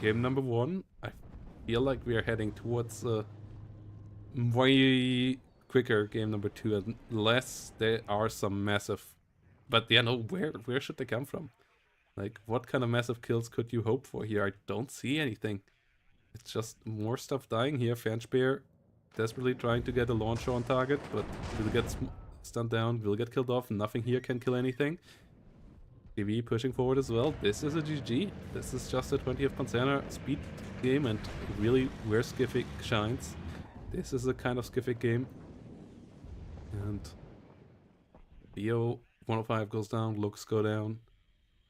game number 1, I feel like we are heading towards a way quicker game number 2, unless there are some massive. But yeah, no, where should they come from? Like, what kind of massive kills could you hope for here? I don't see anything. It's just more stuff dying here. Fanspear desperately trying to get a launcher on target, but will get stunned down, will get killed off. Nothing here can kill anything. TV pushing forward as well. This is a GG. This is just a 20th Panzerner speed game and really where Skific shines. This is a kind of Skific game. And Theo 105 goes down, looks go down.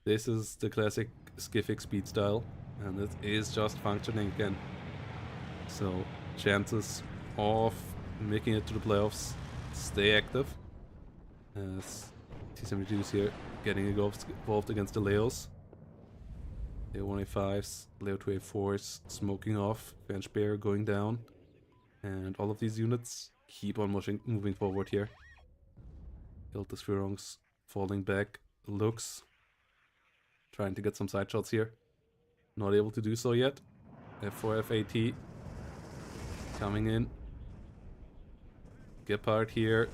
This is the classic Skific speed style, and it is just functioning again. So chances of making it to the playoffs stay active, as T72s here getting involved against the Leos. Leo 185s, Leo 284s smoking off, Fanspear going down, and all of these units keep on moving forward here. Hilda Spherungs falling back, looks trying to get some side shots here. Not able to do so yet. F4 FAT coming in. Gepard here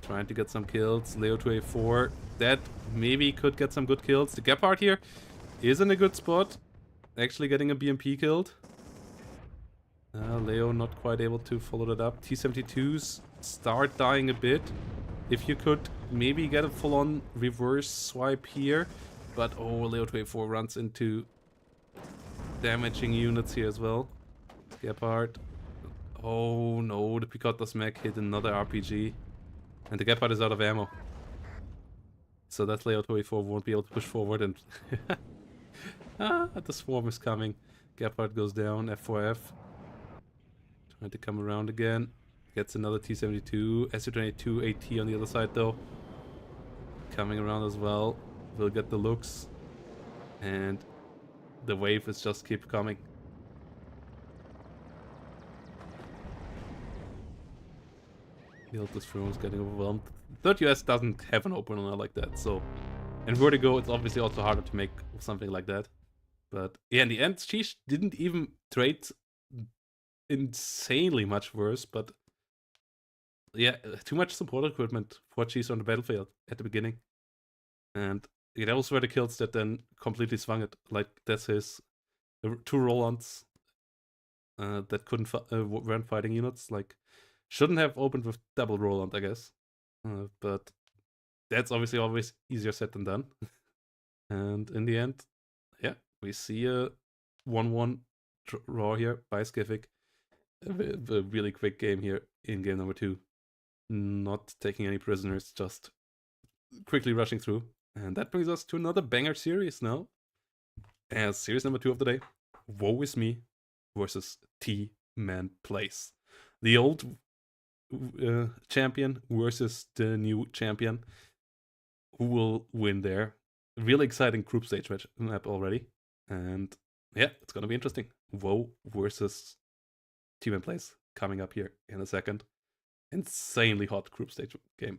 trying to get some kills. Leo 284 that maybe could get some good kills. The Gepard here is in a good spot. Actually getting a BMP killed. Leo not quite able to follow that up. T72s start dying a bit. If you could maybe get a full-on reverse swipe here. But oh, Leo 284 runs into damaging units here as well. Gepard. Oh no, the Picotta's mech hit another RPG. And the Gepard is out of ammo. So that Leo 284 won't be able to push forward and... the swarm is coming. Gepard goes down, F4F. Trying to come around again. Gets another T72. SU-22 AT on the other side though. Coming around as well. Will get the looks. And the wave is just keep coming. This room is getting overwhelmed. Third US doesn't have an opener like that, so... And Vertigo, it's obviously also harder to make something like that. But yeah, in the end, she didn't even trade insanely much worse, but... Yeah, too much support equipment for Cheese on the battlefield at the beginning. And yeah, those were the kills that then completely swung it. Like, that's his... two roll-ons that weren't fighting units, like... Shouldn't have opened with double Roland, I guess. But that's obviously always easier said than done. And in the end, yeah, we see a 1-1 draw here by Skific. A really quick game here in game number 2. Not taking any prisoners, just quickly rushing through. And that brings us to another banger series now. As series number 2 of the day, Woe Is Me versus T-Man Plays. The old champion versus the new champion. Who will win there? Really exciting group stage map already. And yeah, it's gonna be interesting. Woe versus T-Man Plays coming up here in a second. Insanely hot group stage game.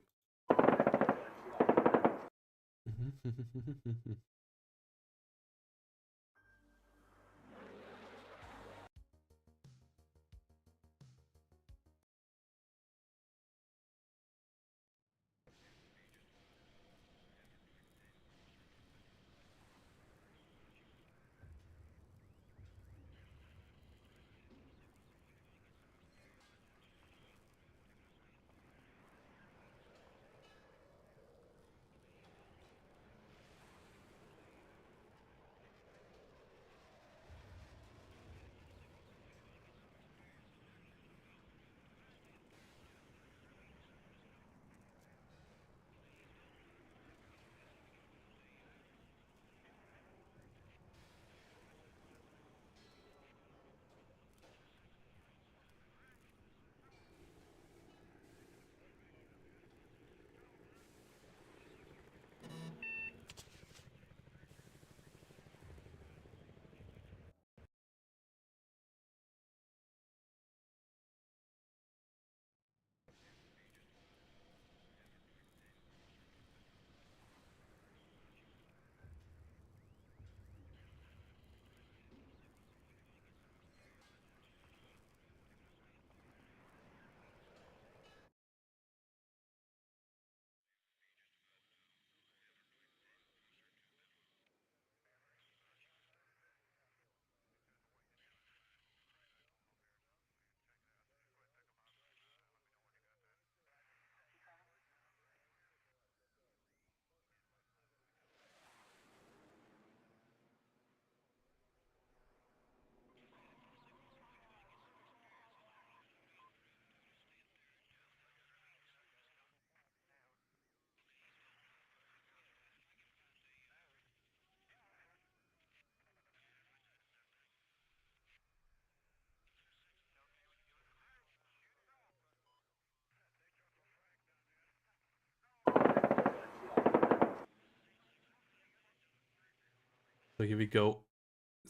So here we go.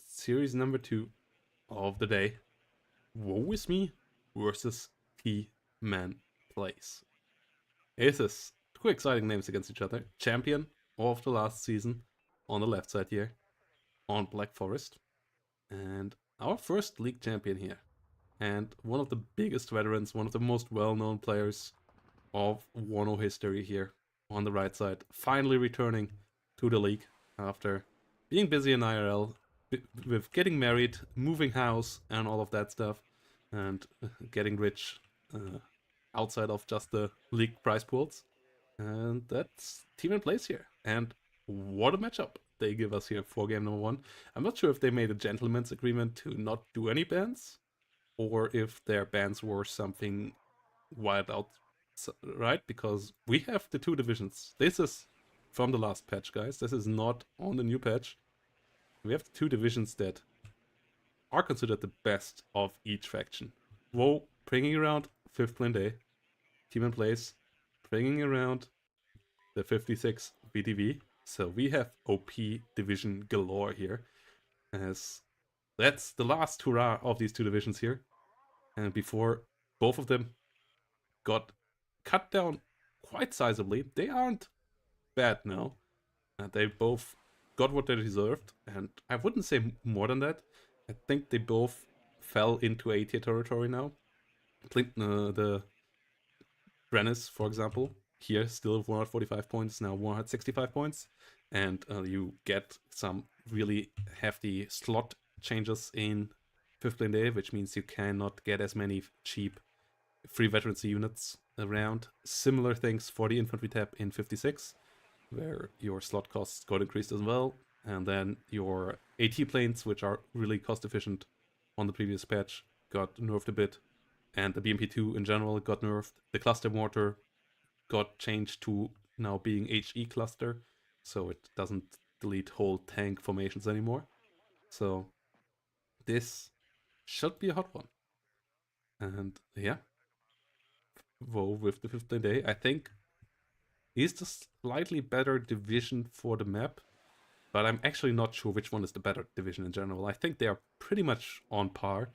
Series number 2 of the day. Woe is me versus T-Man Plays. This is two exciting names against each other. Champion of the last season on the left side here, on Black Forest. And our first league champion here. And one of the biggest veterans, one of the most well-known players of WARNo history here on the right side. Finally returning to the league after being busy in IRL, with getting married, moving house, and all of that stuff. And getting rich outside of just the league prize pools. And that's Team Plays here. And what a matchup they give us here for game number 1. I'm not sure if they made a gentleman's agreement to not do any bans, or if their bans were something wild out, right? Because we have the 2 divisions. This is from the last patch, guys. This is not on the new patch. We have the 2 divisions that are considered the best of each faction. WoW bringing around 5th lane day. Team Plays bringing around the 56 BTV. So we have OP division galore here, as that's the last hurrah of these 2 divisions here. And before both of them got cut down quite sizably, they aren't bad now. They both got what they deserved, and I wouldn't say more than that. I think they both fell into A tier territory now. The Rennis, for example, here still 145 points, now 165 points, and you get some really hefty slot changes in 5th lane day, which means you cannot get as many cheap free veterancy units around. Similar things for the infantry tab in 56, where your slot costs got increased as well, and then your AT planes, which are really cost efficient on the previous patch, got nerfed a bit, and the BMP2 in general got nerfed. The cluster mortar got changed to now being HE cluster, so it doesn't delete whole tank formations anymore. So this should be a hot one. And yeah, WoW with the 5th day, I think, is the slightly better division for the map, but I'm actually not sure which one is the better division in general. I think they are pretty much on par,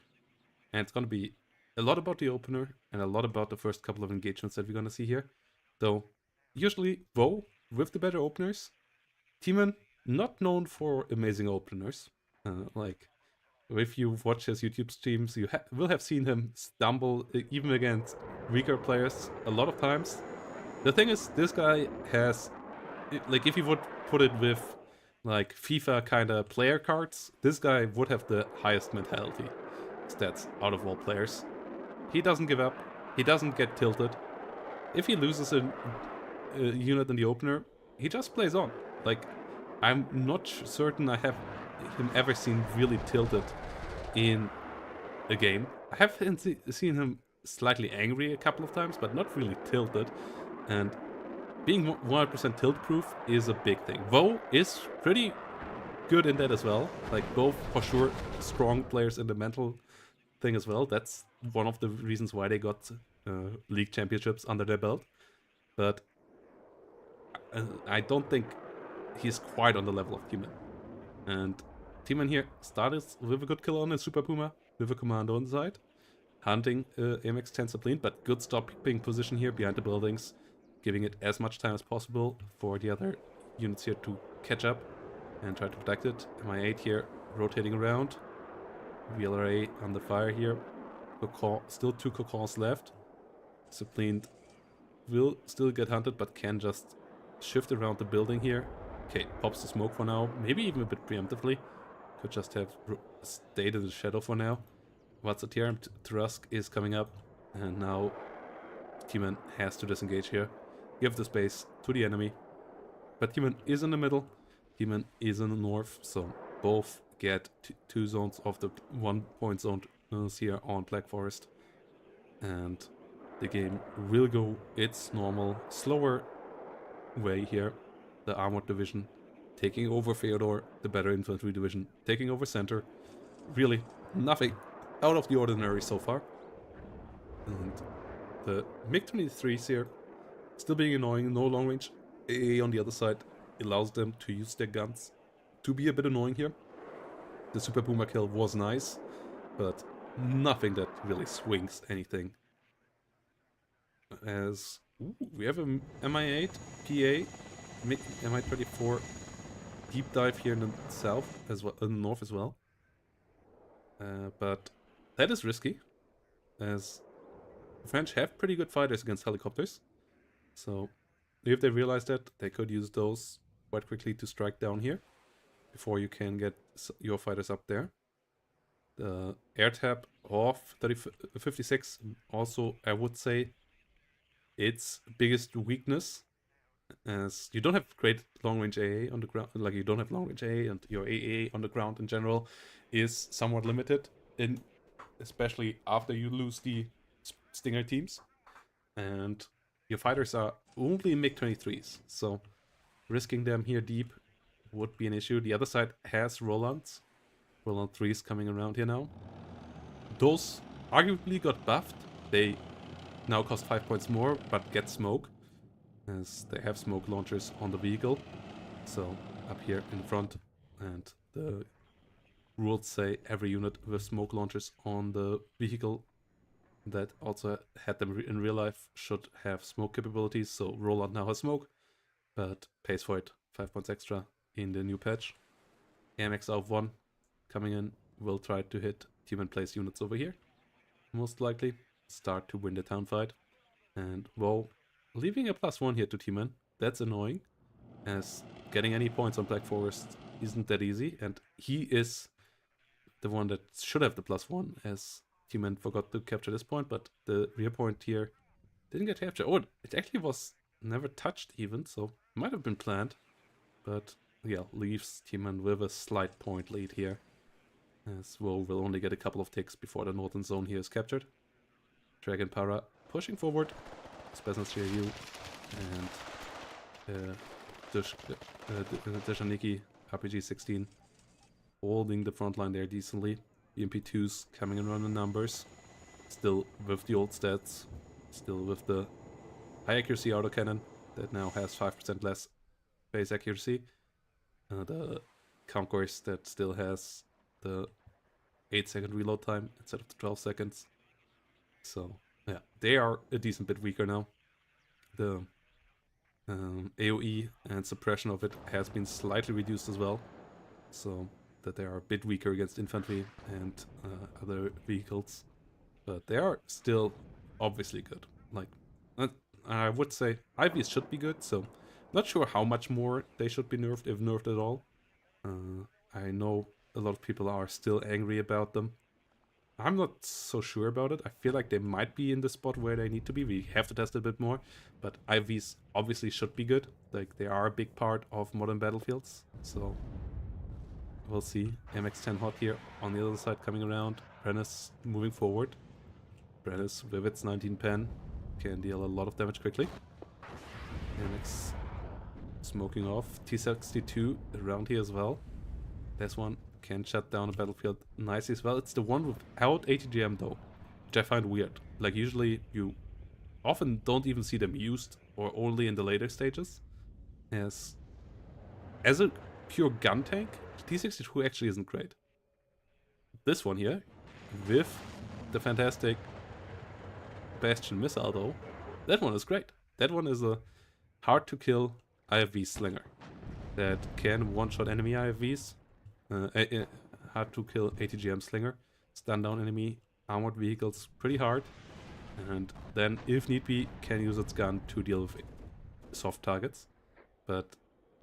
and it's going to be a lot about the opener and a lot about the first couple of engagements that we're going to see here. Though, usually WoW with the better openers. Teeman, not known for amazing openers. Like, if you watch his YouTube streams, you will have seen him stumble even against weaker players a lot of times. The thing is, this guy has, like, if you would put it with, like, FIFA kind of player cards, this guy would have the highest mentality stats out of all players. He doesn't give up. He doesn't get tilted. If he loses a unit in the opener, he just plays on. Like, I'm not certain I have him ever seen really tilted in a game. I have seen him slightly angry a couple of times, but not really tilted. And being 100% tilt proof is a big thing. WoW is pretty good in that as well. Like, both for sure strong players in the mental thing as well. That's one of the reasons why they got league championships under their belt. But I don't think he's quite on the level of T-Man. And T-Man here started with a good kill on a Super Puma, with a commando on the side, hunting AMX 10 Zeppelin, but good stopping position here behind the buildings, giving it as much time as possible for the other units here to catch up and try to protect it. MI8 here rotating around, VLRA on the fire here, still 2 cocons left. Zeppelin will still get hunted, but can just shift around the building here. Okay, pops the smoke for now, maybe even a bit preemptively. Could just have stayed in the shadow for now. What's a Trusk is coming up, and now T-Man has to disengage here. Give the space to the enemy. But T-Man is in the middle, T-Man is in the north, so both get 2 zones of the 1 point zone here on Black Forest. And the game will go its normal, slower way here. The Armored Division taking over Feodor, the better Infantry Division taking over Center. Really, nothing out of the ordinary so far. And the MiG-23s here, still being annoying, no long range AA on the other side, allows them to use their guns to be a bit annoying here. The Super Boomer kill was nice, but nothing that really swings anything. As ooh, we have a MI8, PA, MI24 deep dive here in the south as well, in the north as well. But that is risky, as the French have pretty good fighters against helicopters. So if they realize that, they could use those quite quickly to strike down here before you can get your fighters up there. The air tap off 56 also, I would say, its biggest weakness, as you don't have great long-range AA on the ground, like you don't have long-range AA, and your AA on the ground in general is somewhat limited, especially after you lose the Stinger teams. And your fighters are only MiG-23s, so risking them here deep would be an issue. The other side has Rolands. Roland 3s coming around here now. Those arguably got buffed. They now cost 5 points more, but get smoke, as they have smoke launchers on the vehicle. So up here in front, and the rules say every unit with smoke launchers on the vehicle that also had them in real life should have smoke capabilities. So Roland now has smoke, but pays for it. 5 points extra in the new patch. AMX of 1 coming in will try to hit team and place units over here. Most likely start to win the town fight. And well, leaving a +1 here to T-Man, that's annoying, as getting any points on Black Forest isn't that easy, and he is the one that should have the +1, as T-Man forgot to capture this point, but the rear point here didn't get captured. Oh, it actually was never touched even, so might have been planned, but yeah, leaves T-Man with a slight point lead here, as well will only get a couple of ticks before the northern zone here is captured. Dragon Para pushing forward, Spesners GRU, and Deshaniki RPG-16 holding the front line there decently. BMP2s coming in on the numbers, still with the old stats, still with the high accuracy autocannon that now has 5% less base accuracy. The Concourse that still has the 8-second reload time instead of the 12 seconds. So yeah, they are a decent bit weaker now. The AoE and suppression of it has been slightly reduced as well, so that they are a bit weaker against infantry and other vehicles, but they are still obviously good. Like, I would say IVs should be good, so not sure how much more they should be nerfed, if nerfed at all. I know a lot of people are still angry about them. I'm not so sure about it. I feel like they might be in the spot where they need to be. We have to test it a bit more, but IVs obviously should be good. Like, they are a big part of modern battlefields, so we'll see. MX-10 hot here on the other side coming around. Brennis moving forward. Brennis with its 19 pen can deal a lot of damage quickly. MX smoking off. T-62 around here as well. This one can shut down a battlefield nicely as well. It's the one without ATGM though, which I find weird. Like, usually you often don't even see them used, or only in the later stages. As a pure gun tank, T-62 actually isn't great. This one here, with the fantastic Bastion missile though, that one is great. That one is a hard to kill IFV slinger that can one-shot enemy IFVs. Hard to kill ATGM slinger, stun down enemy armored vehicles pretty hard, and then if need be can use its gun to deal with soft targets. But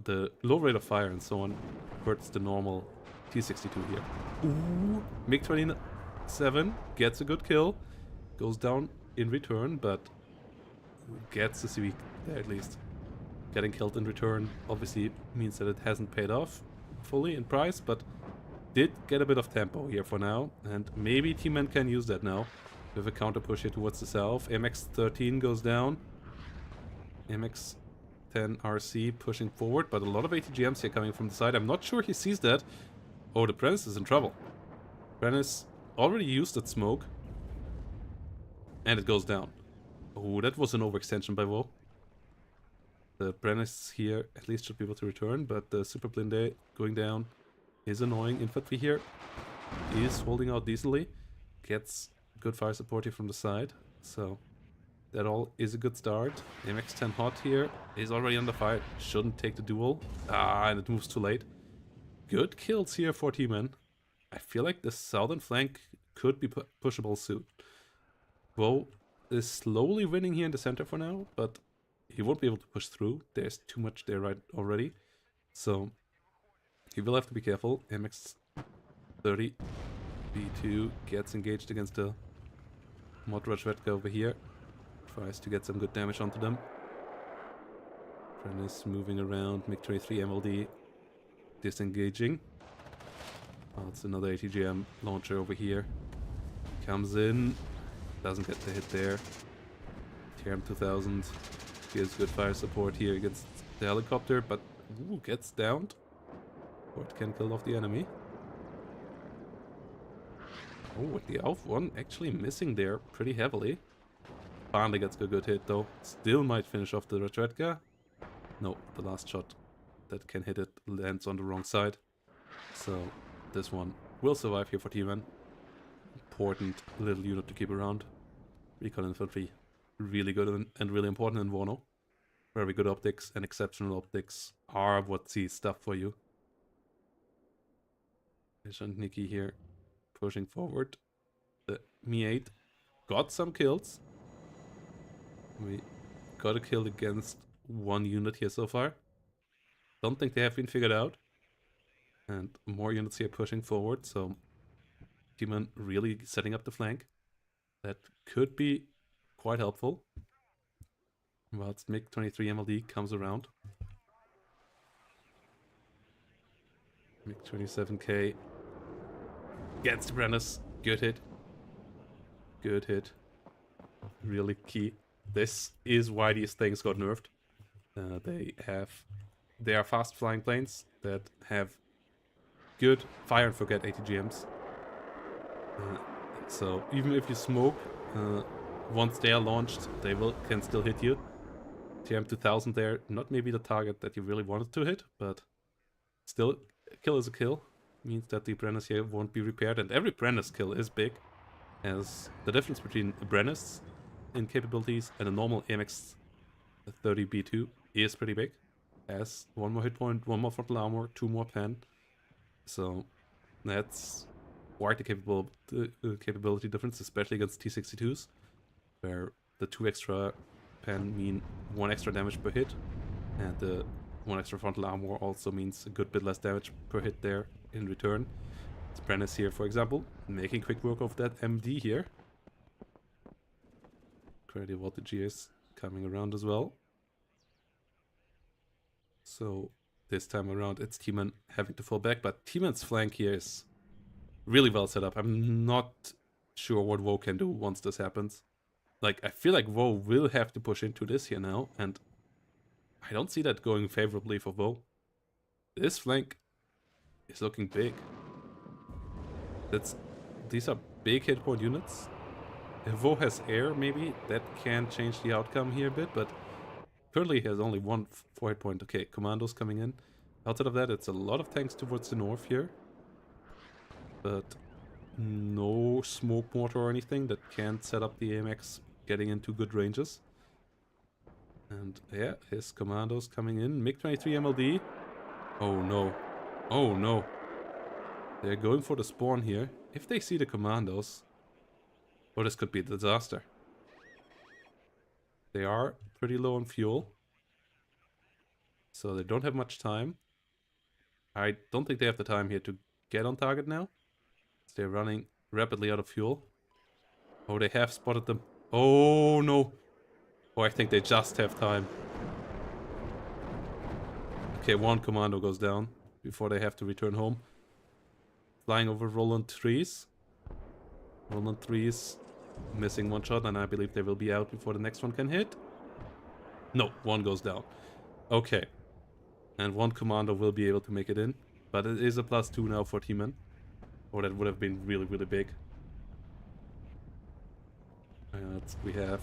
the low rate of fire and so on hurts the normal T-62 here. Ooh, MiG-27 gets a good kill, goes down in return, but gets the CV there at least. Getting killed in return obviously means that it hasn't paid off fully in price, but did get a bit of tempo here for now, and maybe T-Man can use that now with a counter push here towards the south. MX-13 goes down. MX-10 RC pushing forward, but a lot of ATGMs here coming from the side. I'm not sure he sees that. Oh, the Prentice is in trouble. Prentice already used that smoke, and it goes down. Oh, that was an overextension by Vo. The Brennus here at least should be able to return, but the Super Blinde going down is annoying. Infantry here is holding out decently. Gets good fire support here from the side. So that all is a good start. MX-10 hot here is already under fire. Shouldn't take the duel. Ah, and it moves too late. Good kills here for T-Man. I feel like the southern flank could be pushable soon. WoW is slowly winning here in the center for now, but he won't be able to push through. There's too much there right already. So he will have to be careful. MX-30 B2 gets engaged against the Mod Rajvetka over here. Tries to get some good damage onto them. Prentice moving around. MiG-23 MLD disengaging. Oh, it's another ATGM launcher over here. Comes in. Doesn't get the hit there. TRM-2000 gives good fire support here against the helicopter, but gets downed. Or it can kill off the enemy. Oh, with the Alf one actually missing there pretty heavily. Finally gets a good hit though. Still might finish off the Rajvetka. No, the last shot that can hit it lands on the wrong side. So this one will survive here for T-Man. Important little unit to keep around. Recon infantry, really good and really important in WARNo. Very good optics and exceptional optics are what sees stuff for you. Ish and Nikki here pushing forward. The Mi-8 got some kills. We got a kill against one unit here so far. Don't think they have been figured out. And more units here pushing forward, so T-Man really setting up the flank. That could be quite helpful. Whilst MiG-23 MLD comes around. MiG-27K gets the Brennus. Good hit. Good hit. Really key. This is why these things got nerfed. They are fast flying planes that have good fire and forget ATGMs. So even if you smoke, once they are launched, they can still hit you. TRM-2000 there, not maybe the target that you really wanted to hit, but still, a kill is a kill. Means that the Brennus here won't be repaired, and every Brennus kill is big, as the difference between a Brennus in capabilities and a normal MX-30B2 is pretty big. Has one more hit point, one more frontal armor, 2 more pen. So that's quite the capability difference, especially against T-62s, where the 2 extra pen mean 1 extra damage per hit, and the 1 extra frontal armor also means a good bit less damage per hit there in return. It's Brennus here, for example, making quick work of that MD here. Credit voltage is coming around as well. So this time around it's T-Man having to fall back, but T-Man's flank here is really well set up. I'm not sure what WoW can do once this happens. Like, I feel like WoW will have to push into this here now, and I don't see that going favorably for WoW. This flank is looking big. These are big hit point units. If WoW has air, maybe that can change the outcome here a bit, but currently he has only 1 4 hit point. Okay, commandos coming in. Outside of that, it's a lot of tanks towards the north here, but no smoke mortar or anything that can't set up the AMX getting into good ranges. And yeah, his commandos coming in. MiG-23 MLD. Oh no. Oh no. They're going for the spawn here. If they see the commandos, oh, this could be a disaster. They are pretty low on fuel, so they don't have much time. I don't think they have the time here to get on target now. They're running rapidly out of fuel. Oh, they have spotted them. Oh no. Oh, I think they just have time. Okay, 1 commando goes down before they have to return home. Flying over Roland 3s. Roland 3s missing 1 shot, and I believe they will be out before the next one can hit. No, 1 goes down. Okay. And 1 commando will be able to make it in. But it is a +2 now for T-Man. Or that would have been really, really big. We have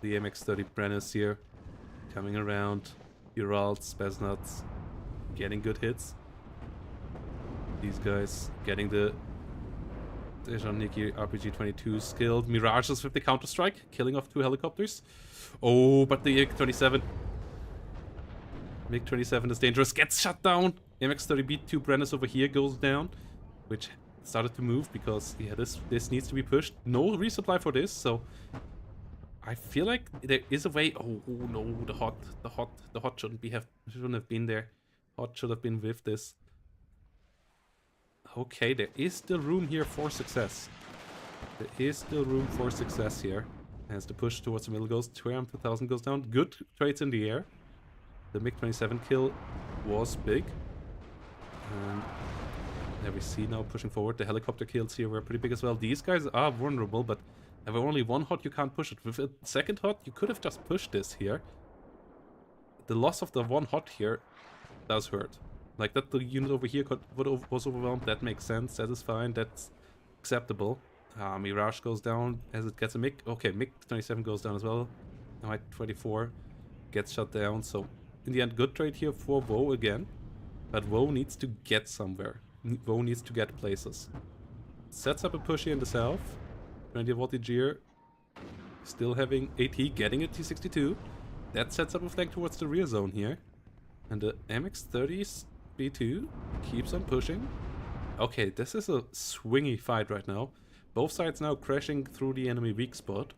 the MX-30 Brennus here coming around. Urals, Spetsnaz getting good hits. These guys getting the Dejaniki RPG-22 skilled Mirages with the Counter-Strike, killing off 2 helicopters. Oh, but the MiG-27. MiG-27 is dangerous, gets shut down. MX-30B2 Brennus over here goes down, which started to move because, yeah, this needs to be pushed. No resupply for this, so I feel like there is a way. Oh, no, the hot shouldn't have been there. Hot should have been with this. Okay, there is still room here for success. There is still room for success here. As the push towards the middle goes, Triumph 1000 goes down. Good trades in the air. The MiG-27 kill was big. And there we see now pushing forward. The helicopter kills here were pretty big as well. These guys are vulnerable, but if only one hot, you can't push it. With a second hot, you could have just pushed this here. The loss of the one hot here does hurt. Like that the unit over here was overwhelmed, that makes sense, that is fine, that's acceptable. Mirage goes down as it gets a MiG. Okay, MiG-27 goes down as well. MiG-24 gets shut down, so in the end, good trade here for WoW again. But WoW needs to get somewhere. WoW needs to get places. Sets up a push here in the south. 20 voltage here. Still having AT getting a T-62. That sets up a flank towards the rear zone here. And the MX-30s B2 keeps on pushing. Okay, this is a swingy fight right now. Both sides now crashing through the enemy weak spot,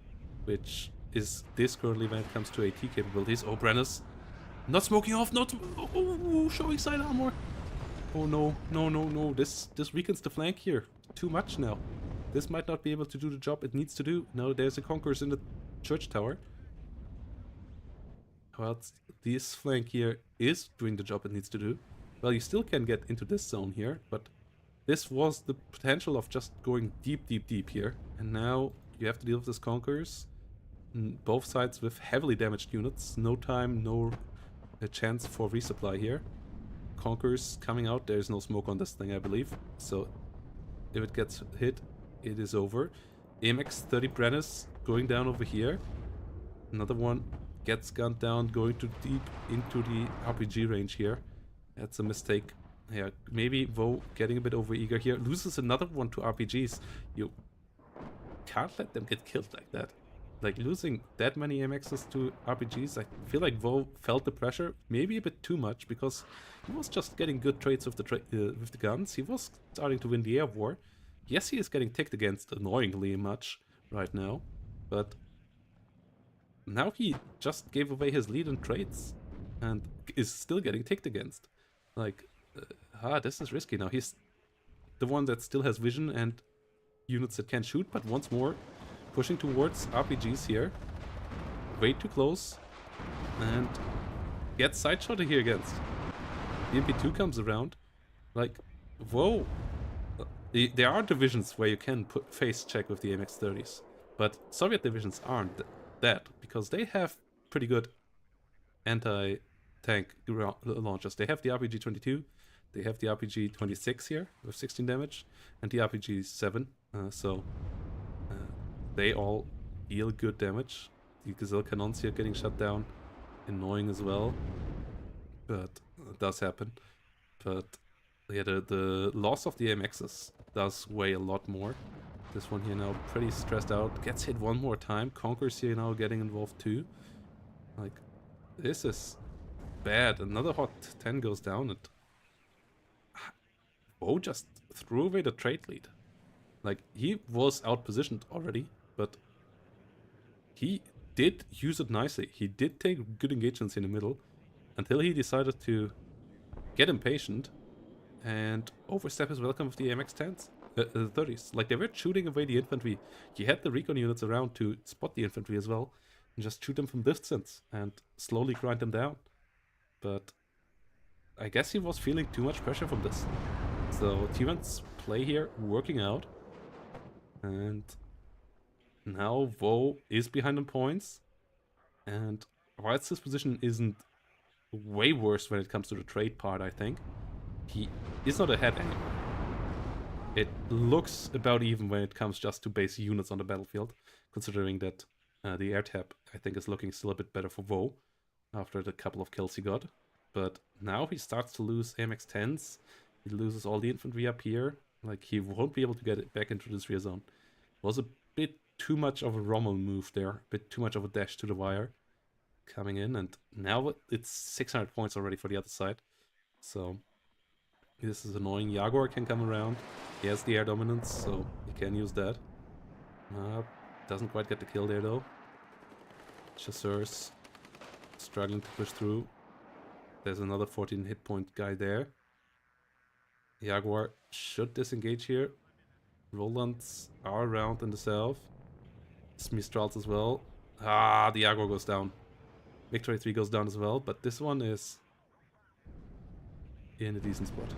which is this currently when it comes to AT capabilities. Oh, Brennus. Not smoking off, not... Oh, showing side armor. Oh, no, no, no, no. This weakens the flank here. Too much now. This might not be able to do the job it needs to do. Now there's a Conquerors in the church tower. Well, this flank here is doing the job it needs to do. Well, you still can get into this zone here, but this was the potential of just going deep, deep, deep here. And now you have to deal with this Conquerors. Both sides with heavily damaged units. No time, no chance for resupply here. Conquerors coming out. There's no smoke on this thing, I believe. So if it gets hit, it is over. AMX-30 Brennus going down over here. Another one gets gunned down, going too deep into the RPG range here. That's a mistake. Yeah, maybe WoW getting a bit over-eager here. Loses another one to RPGs. You can't let them get killed like that. Like, losing that many MXs to RPGs, I feel like WoW felt the pressure. Maybe a bit too much, because he was just getting good trades with the guns. He was starting to win the air war. Yes, he is getting ticked against annoyingly much right now, but now he just gave away his lead in trades and is still getting ticked against. Like, this is risky now. He's the one that still has vision and units that can shoot, but once more pushing towards RPGs here. Way too close. And gets side-shotted here against. The MP2 comes around. Like, whoa. There are divisions where you can face check with the MX-30s. But Soviet divisions aren't that, because they have pretty good anti-tank launchers. They have the RPG-22, they have the RPG-26 here with 16 damage, and the RPG-7. They all deal good damage. The Gazelle cannons here getting shut down. Annoying as well. But it does happen. But yeah, the loss of the MXs does weigh a lot more. This one here now pretty stressed out. Gets hit one more time. Conquerors here now getting involved too. Like, this is bad. Another hot 10 goes down and WoW just threw away the trade lead. Like, he was outpositioned already, but he did use it nicely. He did take good engagements in the middle until he decided to get impatient and overstep his welcome with the MX-10s, 30s. Like, they were shooting away the infantry. He had the recon units around to spot the infantry as well and just shoot them from distance and slowly grind them down. But I guess he was feeling too much pressure from this. So T1's play here working out. And now WoW is behind on points. And whilst his position isn't way worse when it comes to the trade part, I think, he is not ahead anymore. It looks about even when it comes just to base units on the battlefield, considering that the air tab, I think, is looking still a bit better for WoW. after the couple of kills he got. But now he starts to lose AMX-10s. He loses all the infantry up here. Like, he won't be able to get it back into this rear zone. Was a bit too much of a Rommel move there. A bit too much of a dash to the wire. Coming in, and now it's 600 points already for the other side. So this is annoying. Jaguar can come around. He has the air dominance, so he can use that. Doesn't quite get the kill there though. Chasseurs struggling to push through. There's another 14 hit point guy there. Jaguar should disengage here. Rolands are around in the south. Mistrals as well. The Jaguar goes down. Victory 3 goes down as well, but this one is in a decent spot.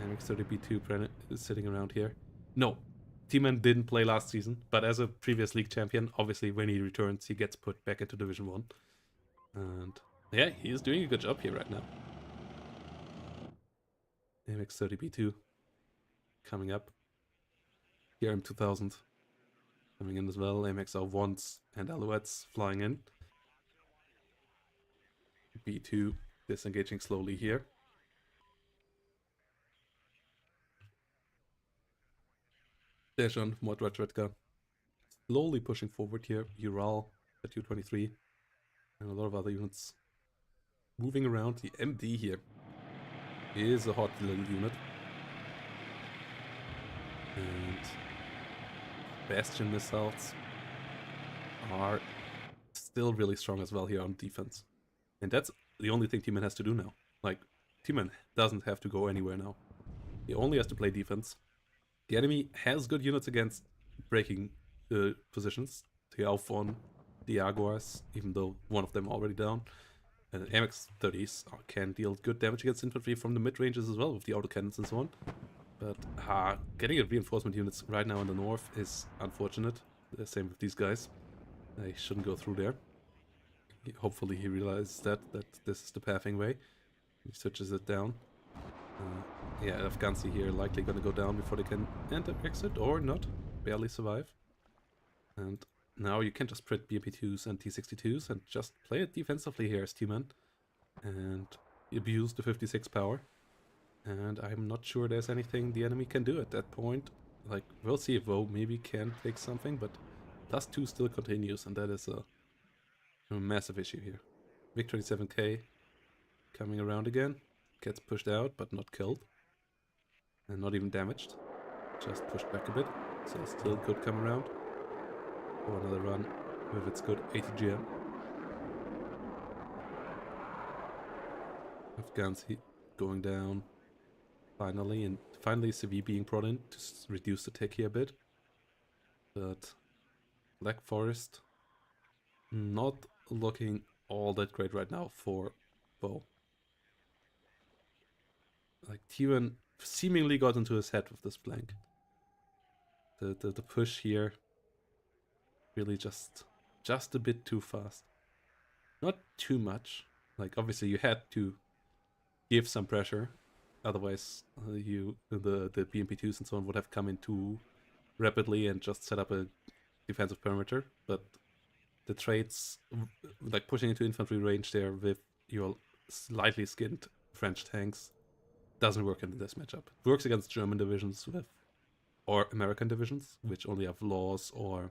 MX30B2 is sitting around here. No, T-Man didn't play last season, but as a previous league champion, obviously when he returns, he gets put back into Division 1. And yeah, he's doing a good job here right now. MX30B2 coming up. TRM2000 coming in as well. MX01s and Alouettes flying in. B2 disengaging slowly here. Dejan, Modradredka slowly pushing forward here. Ural at U23 and a lot of other units moving around. The MD here is a hot little unit. And Bastion missiles are still really strong as well here on defense. And that's the only thing T-Man has to do now. Like, T-Man doesn't have to go anywhere now. He only has to play defense. The enemy has good units against breaking positions. The Alphon, the Jaguars, even though one of them already down. And MX-30s can deal good damage against infantry from the mid-ranges as well with the autocannons and so on. But getting a reinforcement units right now in the north is unfortunate. The same with these guys. They shouldn't go through there. Hopefully he realizes that this is the pathing way. He switches it down. Yeah, Afghansi here likely gonna go down before they can enter, exit, or not. Barely survive. And now you can just print BMP2s and T62s and just play it defensively here as T-Man. And abuse the 56 power. And I'm not sure there's anything the enemy can do at that point. Like, we'll see if Woe maybe can take something, but +2 still continues, and that is a massive issue here. Victory 7K coming around again. Gets pushed out, but not killed. And not even damaged. Just pushed back a bit. So still could come around. For another run with its good 80 GM. Afghansi going down. Finally, and finally CV being brought in to reduce the tech here a bit. But Black Forest not looking all that great right now for Bo. Like, T-Man seemingly got into his head with this blank. The push here really just a bit too fast. Not too much. Like, obviously you had to give some pressure. Otherwise, the BMP2s and so on would have come in too rapidly and just set up a defensive perimeter. But the traits, like pushing into infantry range there with your slightly skinned French tanks, doesn't work in this matchup. It works against German divisions or American divisions, which only have laws or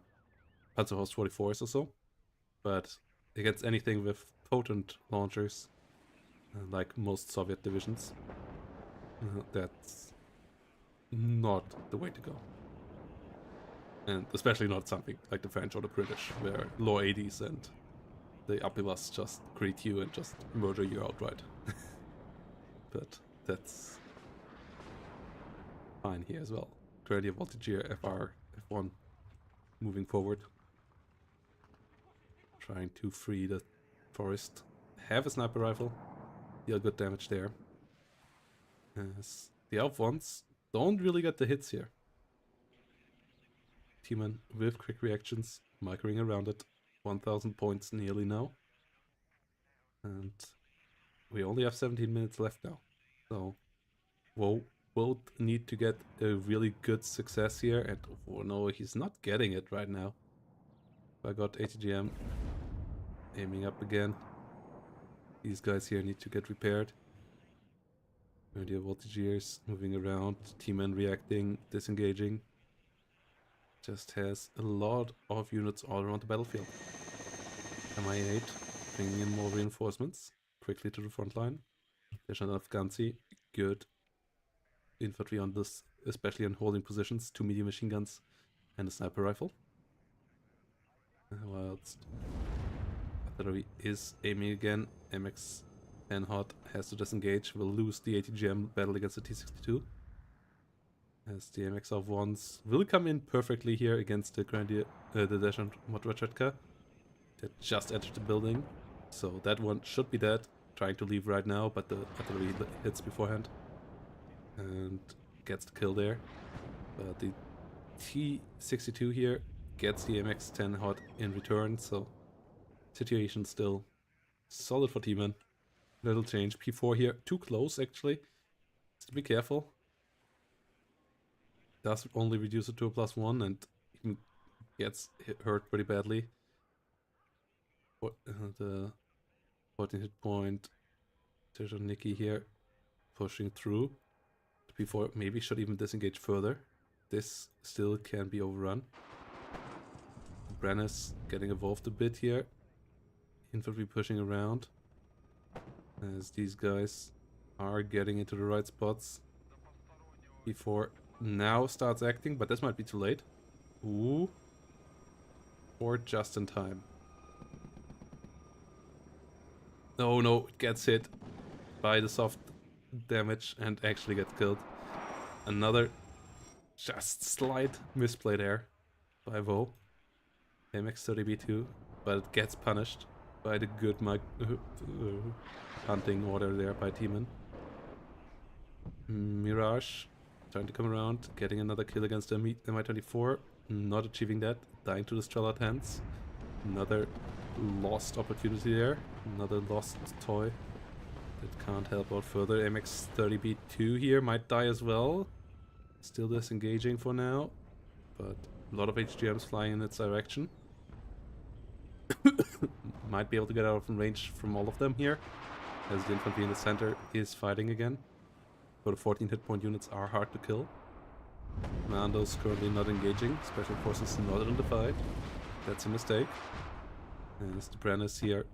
Panzerhaus 44s or so. But against anything with potent launchers, like most Soviet divisions, that's not the way to go. And especially not something like the French or the British, where low 80s and the Apivas just greet you and just murder you outright. But that's fine here as well. Gradient Voltigear FR F1 moving forward. Trying to free the forest. Have a sniper rifle. Deal good damage there. As the elf ones don't really get the hits here. T-Man with quick reactions, microing around it. 1000 points nearly now. And we only have 17 minutes left now. So Woe will need to get a really good success here. And oh no, he's not getting it right now. I got ATGM aiming up again. These guys here need to get repaired. Idea voltageers moving around, T-Man reacting, disengaging. Just has a lot of units all around the battlefield. MI8 bringing in more reinforcements quickly to the front line. There's enough Ganzi, good infantry on this, especially on holding positions, 2 medium machine guns and a sniper rifle. Whilst artillery is aiming again, MX-10 Hot has to disengage, will lose the ATGM battle against the T-62. As the MX-1s will come in perfectly here against the Grenadier, the Descent Modratchetka that just entered the building. So that one should be dead, trying to leave right now, but the artillery hits beforehand and gets the kill there. But the T-62 here gets the MX-10 Hot in return, so situation still solid for T-Man. Little change. P4 here, too close actually. Just be careful. Does only reduce it to a +1 and even gets hurt pretty badly. The 14 hit point. There's a Nikki here pushing through. The P4 maybe should even disengage further. This still can be overrun. Brennis getting involved a bit here. Infantry pushing around as these guys are getting into the right spots. P4 now starts acting, but this might be too late. Ooh. Or just in time. Oh no, it gets hit by the soft damage and actually gets killed. Another just slight misplay there by Vo. MX-30B2, but it gets punished by the good hunting order there by T-Man. Mirage trying to come around, getting another kill against the Mi-24, not achieving that, dying to the Strellat hands. Another lost opportunity there, another lost toy that can't help out further. MX-30B2 here might die as well, still disengaging for now, but a lot of HGMs flying in its direction. Might be able to get out of range from all of them here, as the infantry in the center is fighting again. But the 14 hit point units are hard to kill. Commandos currently not engaging, special forces not in the fight. That's a mistake. As the Brennis here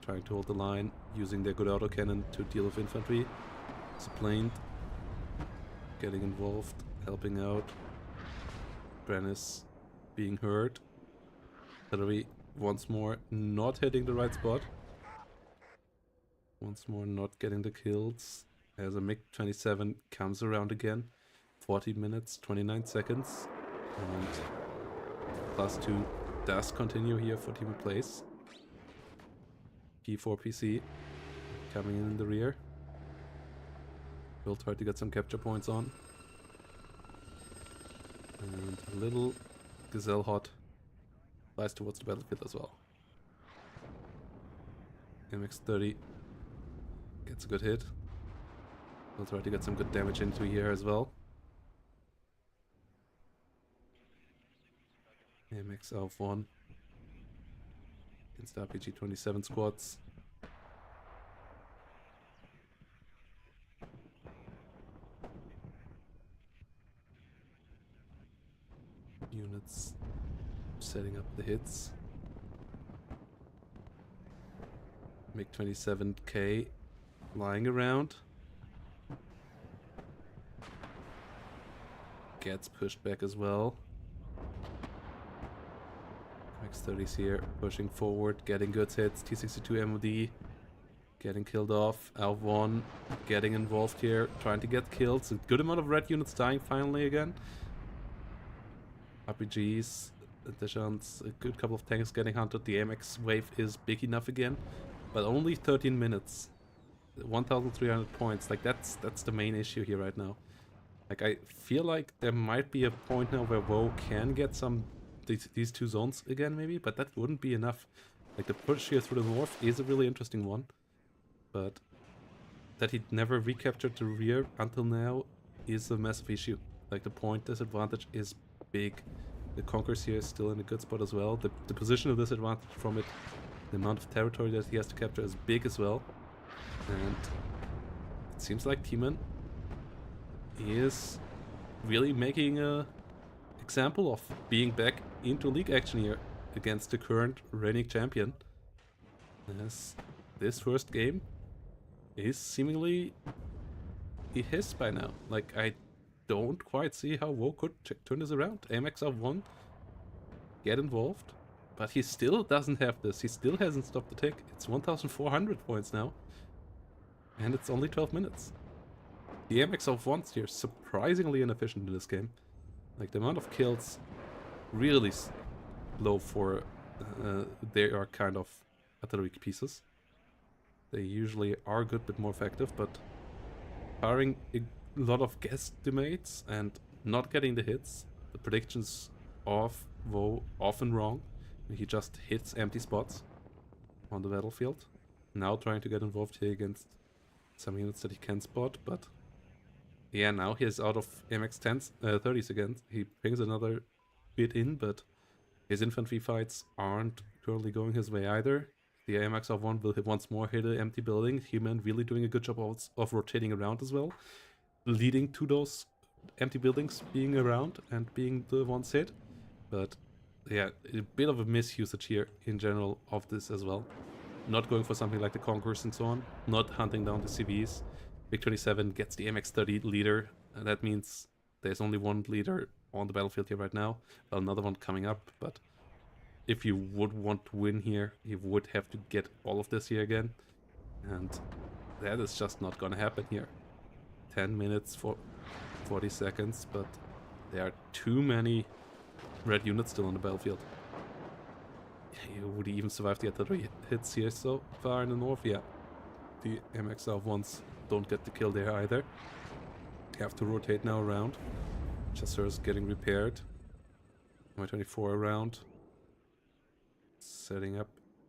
trying to hold the line, using their good autocannon to deal with infantry. Supplaned, getting involved, helping out. Brennis being hurt. Artillery once more not hitting the right spot. Once more not getting the kills. As a MiG-27 comes around again. 40 minutes, 29 seconds. And +2 does continue here for Team Place. P4 PC coming in the rear. We'll try to get some capture points on. And a little Gazelle Hot flies towards the battlefield as well. MX-30 gets a good hit. We'll try to get some good damage into here as well. MX Alpha 1 against RPG-27 squads. Units setting up the hits. MiG-27K flying around. Gets pushed back as well. MX-30's here, pushing forward, getting good hits. T-62 MOD getting killed off. Alpha 1 getting involved here, trying to get kills. A good amount of red units dying finally again. RPGs, additions, a good couple of tanks getting hunted. The MX wave is big enough again, but only 13 minutes. 1,300 points. Like that's the main issue here right now. Like I feel like there might be a point now where WoW can get some these two zones again maybe, but that wouldn't be enough. Like the push here through the north is a really interesting one, but that he never recaptured the rear until now is a massive issue. Like the point disadvantage is big The Conquerors here is still in a good spot as well. The positional disadvantage from it, the amount of territory that he has to capture is big as well. And it seems like T-Man is really making a example of being back into league action here against the current reigning champion. As this first game is seemingly his by now. Like, I don't quite see how WoW could turn this around. AMX of 1, get involved, but he still doesn't have this. He still hasn't stopped the tick. It's 1,400 points now, and it's only 12 minutes. The AMX of 1's here surprisingly inefficient in this game. Like, the amount of kills really low for they are kind of artillery pieces. They usually are good but more effective, but firing a lot of guesstimates and not getting the hits, the predictions of WoW often wrong. He just hits empty spots on the battlefield. Now trying to get involved here against some units that he can spot, but yeah, now he is out of MX 10s, 30s again. He brings another bit in, but his infantry fights aren't currently going his way either. The AMX of 1 will once more hit an empty building. Human really doing a good job of rotating around as well, leading to those empty buildings being around and being the ones hit. But yeah, a bit of a misusage here in general of this as well. Not going for something like the Conquerors and so on, not hunting down the CVs. Big 27 gets the MX30 leader, and that means there's only one leader on the battlefield here right now. Well, another one coming up, but if you would want to win here, you would have to get all of this here again. And that is just not gonna happen here. 10 minutes for 40 seconds, but there are too many red units still on the battlefield. Would he even survive the artillery hits here so far in the north? Yeah. The MXR ones don't get the kill there either. They have to rotate now around. Chasseurs getting repaired. My-24 around. Setting up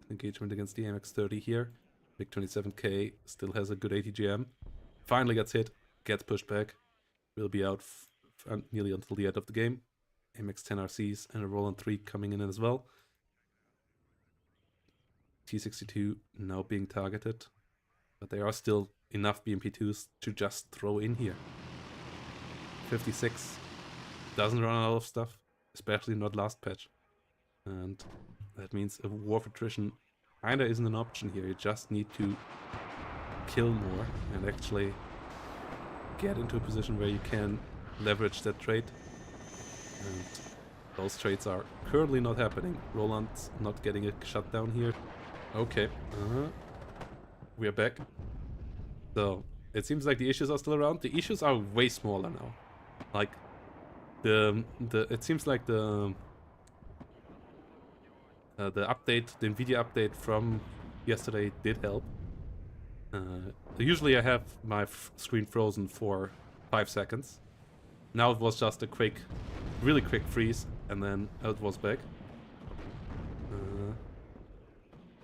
engagement against the MX-30 here. Big 27K still has a good ATGM. Finally gets hit, gets pushed back. Will be out nearly until the end of the game. MX-10 RCs and a Roland 3 coming in as well. T-62 now being targeted. But there are still enough BMP-2s to just throw in here. 56 doesn't run out of stuff, especially not last patch. And that means a war of attrition kinda isn't an option here. You just need to kill more and actually get into a position where you can leverage that trait. And those traits are currently not happening. Roland's not getting a shutdown here. Okay, we're back. So it seems like the issues are still around. The issues are way smaller now. Like it seems like the update, the NVIDIA update from yesterday did help. Usually I have my screen frozen for 5 seconds. Now it was just a quick, really quick freeze, and then it was back.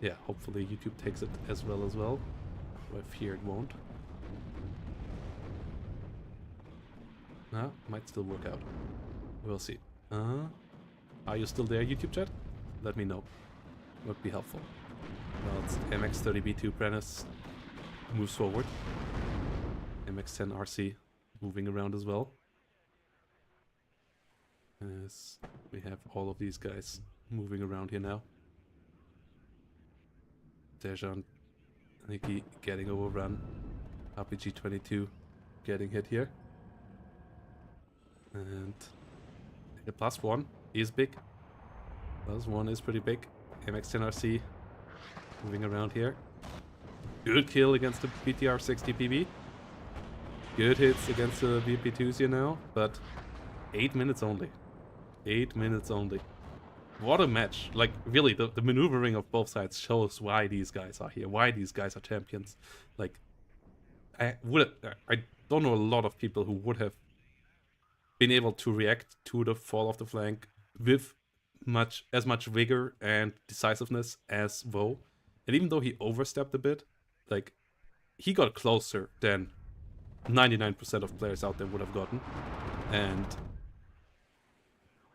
Yeah, hopefully YouTube takes it as well. I fear it won't. Might still work out. We'll see. Are you still there, YouTube chat? Let me know. Would be helpful. Well, it's MX30B2 Prentice moves forward. MX10 RC moving around as well. As we have all of these guys moving around here now. Dejan Nikki getting overrun. RPG-22 getting hit here. And the +1 is big. +1 is pretty big. MX-10RC moving around here. Good kill against the BTR-60 PB. Good hits against the BP2s here now, but 8 minutes only. 8 minutes only. What a match. Like, really, the maneuvering of both sides shows why these guys are here, why these guys are champions. Like, I don't know a lot of people who would have been able to react to the fall of the flank with as much vigor and decisiveness as WoW. And even though he overstepped a bit, like, he got closer than 99% of players out there would have gotten. And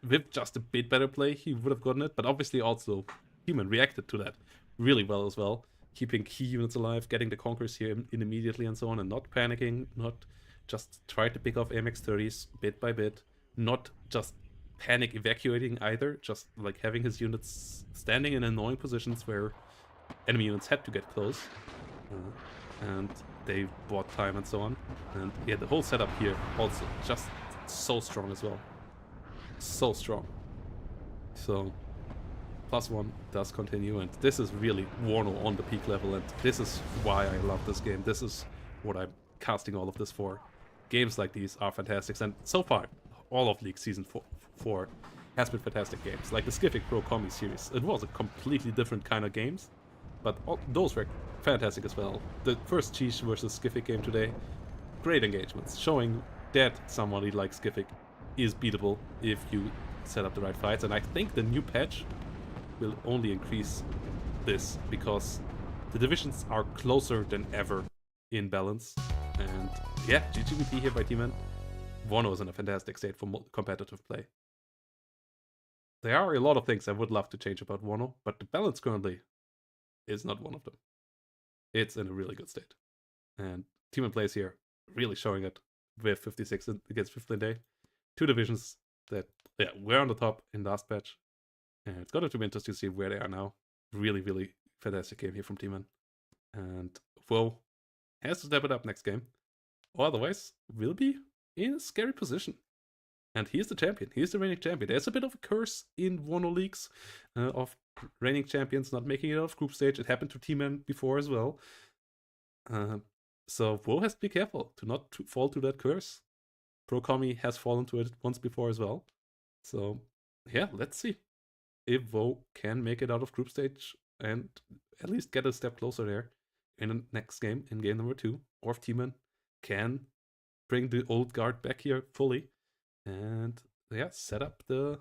with just a bit better play, he would have gotten it. But obviously also Human reacted to that really well as well. Keeping key units alive, getting the Conquerors here in immediately and so on, and not panicking, not just try to pick off AMX 30s bit by bit, not just panic evacuating either, just like having his units standing in annoying positions where enemy units had to get close. And they bought time and so on. And yeah, the whole setup here also just so strong as well. So strong. So +1 does continue, and this is really WARNo on the peak level, and this is why I love this game. This is what I'm casting all of this for. Games like these are fantastic, and so far, all of League Season 4 has been fantastic games. Like the Skific Pro Combi series, it was a completely different kind of games, but those were fantastic as well. The first Cheesh versus Skific game today, great engagements, showing that somebody like Skific is beatable if you set up the right fights, and I think the new patch will only increase this because the divisions are closer than ever in balance. And yeah, GGVP here by T-Man. WARNo is in a fantastic state for competitive play. There are a lot of things I would love to change about WARNo, but the balance currently is not one of them. It's in a really good state. And T-Man plays here really showing it with 56 against 15 day. Two divisions that were on the top in last patch. And it's going to be interesting to see where they are now. Really, really fantastic game here from T-Man. And WoW has to step it up next game. Or otherwise, will be in a scary position. And he's the champion. He's the reigning champion. There's a bit of a curse in WARNo leagues of reigning champions not making it out of group stage. It happened to T-Man before as well. So WoW has to be careful to not fall to that curse. Pro Commie has fallen to it once before as well. So yeah, let's see if WoW can make it out of group stage and at least get a step closer there in the next game, in game number 2, or if T-Man can bring the old guard back here fully and yeah, set up the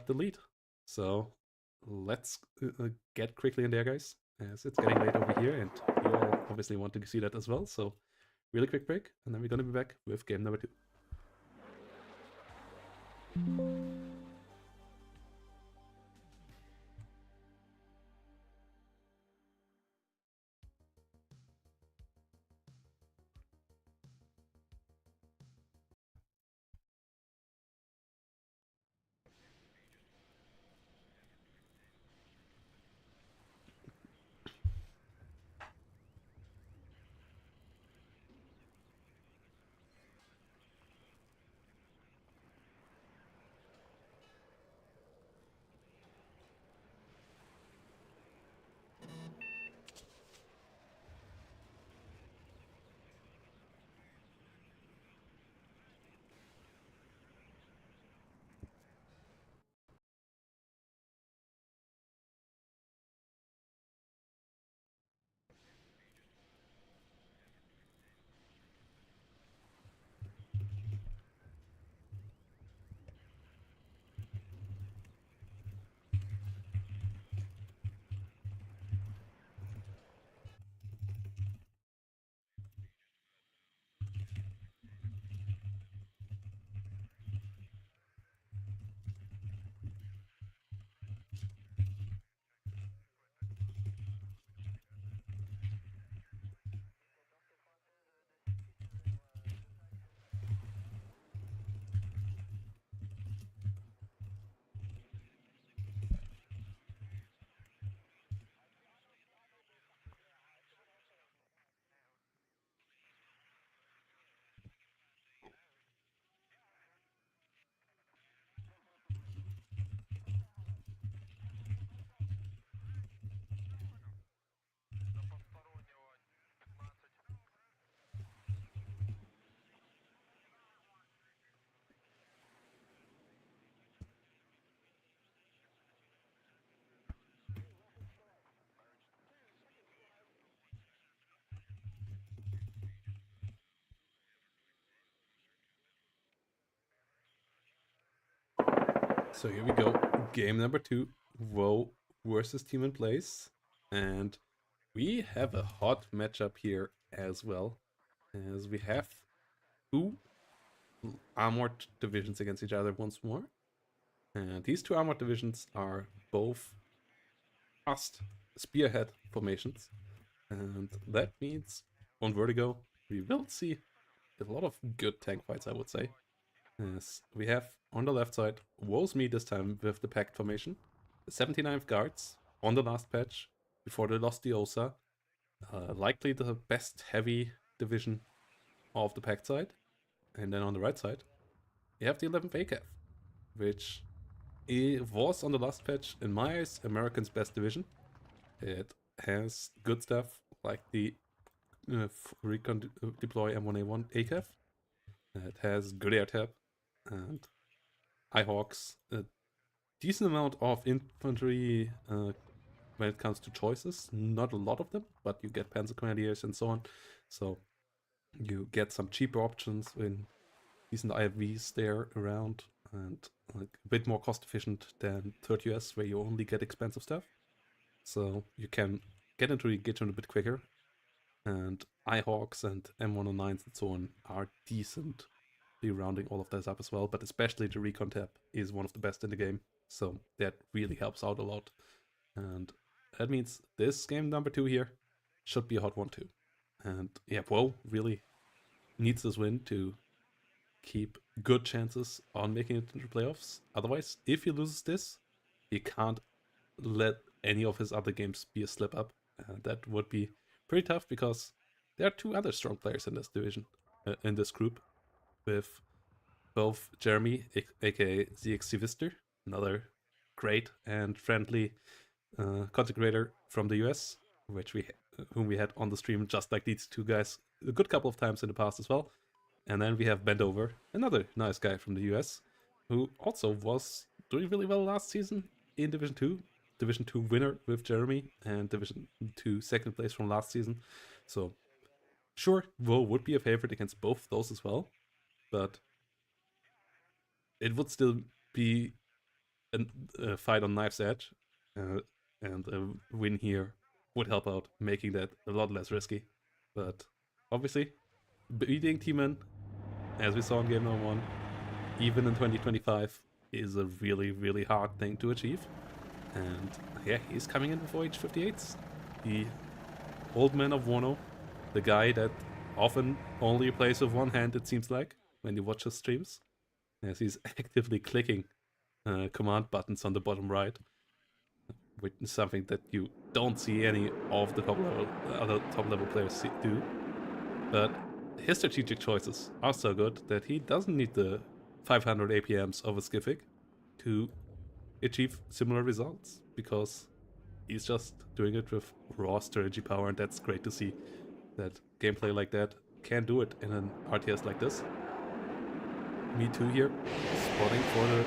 lead. So let's get quickly in there, guys, as it's getting late over here, and you all obviously want to see that as well. So really quick break, and then we're gonna be back with game number 2. So here we go, game number 2, WoW versus T-Man Plays, and we have a hot matchup here as well, as we have two armored divisions against each other once more. And these two armored divisions are both fast spearhead formations. And that means on Vertigo, we will see a lot of good tank fights, I would say. As we have on the left side, woes me this time with the Pact formation, the 79th Guards on the last patch before they lost the OSA. Likely the best heavy division of the Pact side. And then on the right side, you have the 11th ACAF, which it was on the last patch, in my eyes, American's best division. It has good stuff like the recon deploy M1A1 ACAF. It has good air tap and Hawks, a decent amount of infantry when it comes to choices. Not a lot of them, but you get Panzer Grenadiers and so on. So you get some cheaper options in decent IFVs there around and like a bit more cost efficient than 3rd US where you only get expensive stuff. So you can get into engagement a bit quicker. And Hawks and M109s and so on are decently rounding all of this up as well, but especially the recon tab is one of the best in the game. So that really helps out a lot. And that means this game number 2 here should be a hot one too. And yeah, WoW really needs this win to keep good chances on making it into playoffs. Otherwise, if he loses this, he can't let any of his other games be a slip up. That would be pretty tough because there are 2 other strong players in this division, in this group, with both Jeremy, aka ZX Civister, another great and friendly content creator from the US, whom we had on the stream just like these 2 guys a good couple of times in the past as well. And then we have Bendover, another nice guy from the US, who also was doing really well last season in Division 2. Division 2 winner with Jeremy, and Division 2 second place from last season. So, sure, WoW would be a favorite against both those as well, but it would still be a fight on knife's edge, and a win here would help out, making that a lot less risky. But obviously, beating T-Man, as we saw in game number 1, even in 2025, is a really, really hard thing to achieve. And yeah, he's coming in before age 58. The old man of WARNo, the guy that often only plays with one hand, it seems like, when you watch his streams, as he's actively clicking command buttons on the bottom right, which is something that you don't see any of the other top level players do. But his strategic choices are so good that he doesn't need the 500 APMs of a Skific to achieve similar results, because he's just doing it with raw strategy power, and that's great to see that gameplay like that can do it in an RTS like this. Me too here, spotting for the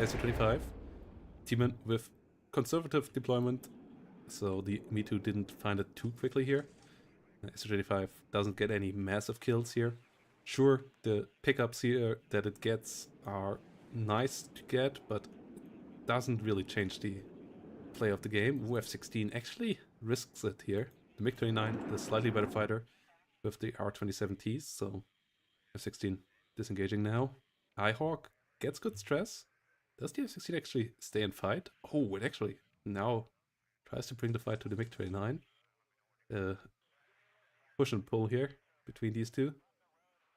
SU-25. Teaming with conservative deployment, so the Me Too didn't find it too quickly here. SU-25 doesn't get any massive kills here. Sure, the pickups here that it gets are nice to get, but doesn't really change the play of the game. UF-16 actually risks it here. The MiG-29, the slightly better fighter with the R-27Ts, so F-16 disengaging now. Hawk gets good stress. Does the F-16 actually stay and fight? Oh, it actually now tries to bring the fight to the MiG-29. Push and pull here between these two.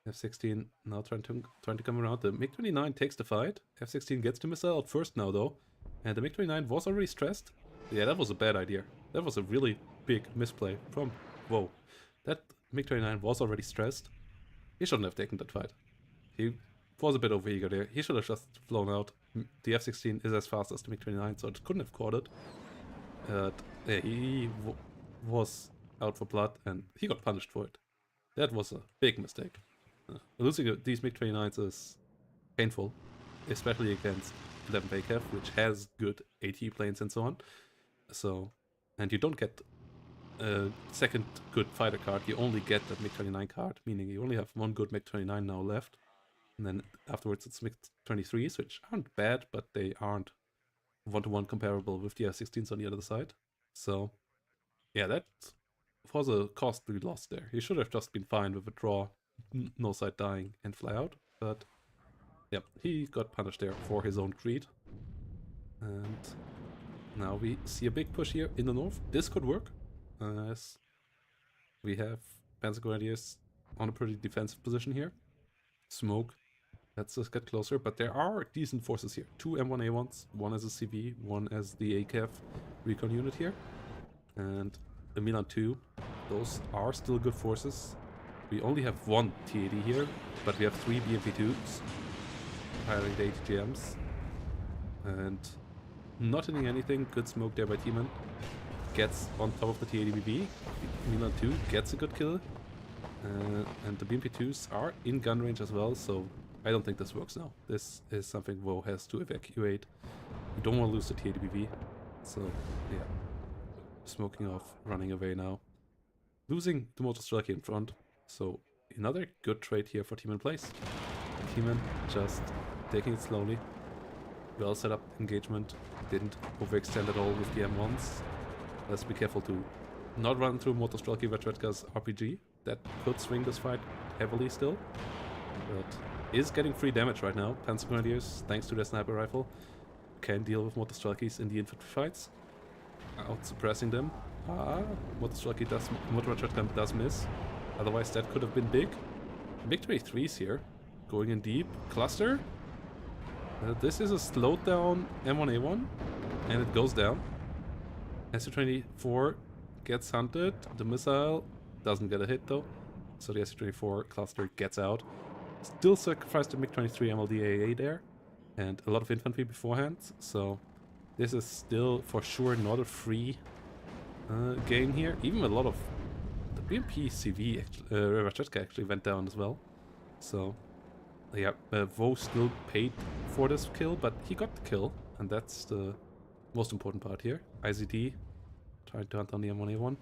F-16 now trying to come around. The MiG-29 takes the fight. F-16 gets the missile out first now though. And the MiG-29 was already stressed. Yeah, that was a bad idea. That was a really big misplay from... Whoa. That MiG-29 was already stressed. He shouldn't have taken that fight. He was a bit overeager there. He should have just flown out. The F-16 is as fast as the MiG-29, so it couldn't have caught it. Yeah, he was out for blood, and he got punished for it. That was a big mistake. Losing these MiG-29s is painful, especially against 11 ACAF, which has good AT planes and so on. So, and you don't get a second good fighter card, you only get that MiG-29 card, meaning you only have one good MiG-29 now left. And then afterwards it's MiG-23s, which aren't bad, but they aren't one-to-one comparable with the F-16s on the other side. So, yeah, that was a costly loss there. He should have just been fine with a draw, no side dying, and fly out. But Yep, he got punished there for his own greed. And now we see a big push here in the north. This could work, as we have Panzer Grenadiers on a pretty defensive position here. Smoke, let's just get closer, but there are decent forces here. 2 M1A1s, one as a CV, one as the ACAF recon unit here. And the Milan 2, those are still good forces. We only have 1 T-80 here, but we have 3 BMP-2s firing the ATGMs. And not hitting anything, good smoke there by T-Man. Gets on top of the T-80BB. Milan 2 gets a good kill. And the BMP-2s are in gun range as well, so I don't think this works now. This is something WoW has to evacuate. We don't want to lose the T-80BB. So, yeah. Smoking off, running away now. Losing the Motor Strike in front. So, another good trade here for T-Man Place. T-Man just taking it slowly. Well set up engagement. Didn't overextend at all with the M1s. Let's be careful to not run through Motor Strike Vetredka's RPG. That could swing this fight heavily still. But is getting free damage right now. Panzer Grenadiers, thanks to their sniper rifle, can deal with Motor Strikes in the infantry fights. Out suppressing them. Motor Strike does miss. Otherwise that could have been big. Big 23s here. Going in deep. Cluster. This is a slowed down M1A1. And it goes down. SU-24 gets hunted. The missile doesn't get a hit though. So the SU-24 cluster gets out. Still sacrificed the MiG-23 MLDAA there. And a lot of infantry beforehand. So this is still for sure not a free game here. Even a lot of the BMP CV actually went down as well. So yeah, Vo still paid for this kill, but he got the kill, and that's the most important part here. IZD trying to hunt on the M1A1.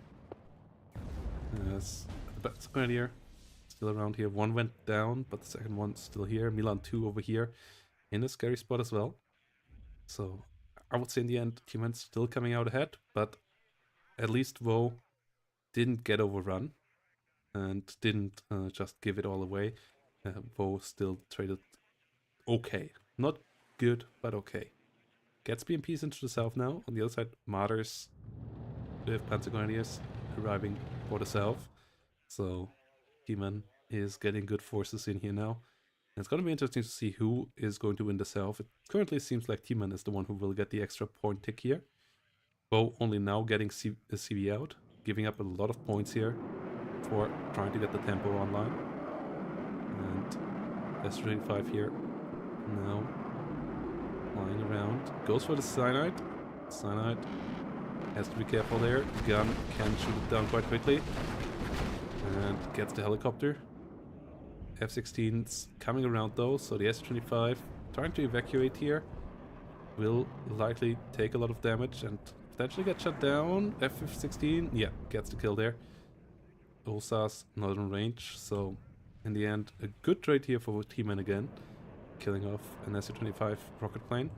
Yes, the Panzer Grenadier still around here. One went down, but the second one's still here. Milan 2 over here in a scary spot as well. So I would say in the end, T-Man's still coming out ahead, but at least Vo didn't get overrun and didn't just give it all away. Vo still traded okay. Not good, but okay. Gets BMPs into the south now. On the other side, Martyrs with Panzer Grenadiers arriving for the south. So T-Man is getting good forces in here now. And it's going to be interesting to see who is going to win the south. It currently seems like T-Man is the one who will get the extra point tick here. Bo only now getting a CV out, giving up a lot of points here for trying to get the tempo online. And S-25 here now flying around. Goes for the cyanide. Cyanide has to be careful there. Gun can shoot it down quite quickly. And gets the helicopter. F-16's coming around though, so the S-25 trying to evacuate here will likely take a lot of damage and potentially get shut down. F-16, yeah, gets the kill there. OSA's not in range, so in the end, a good trade here for T-Man again, killing off an SU-25 rocket plane.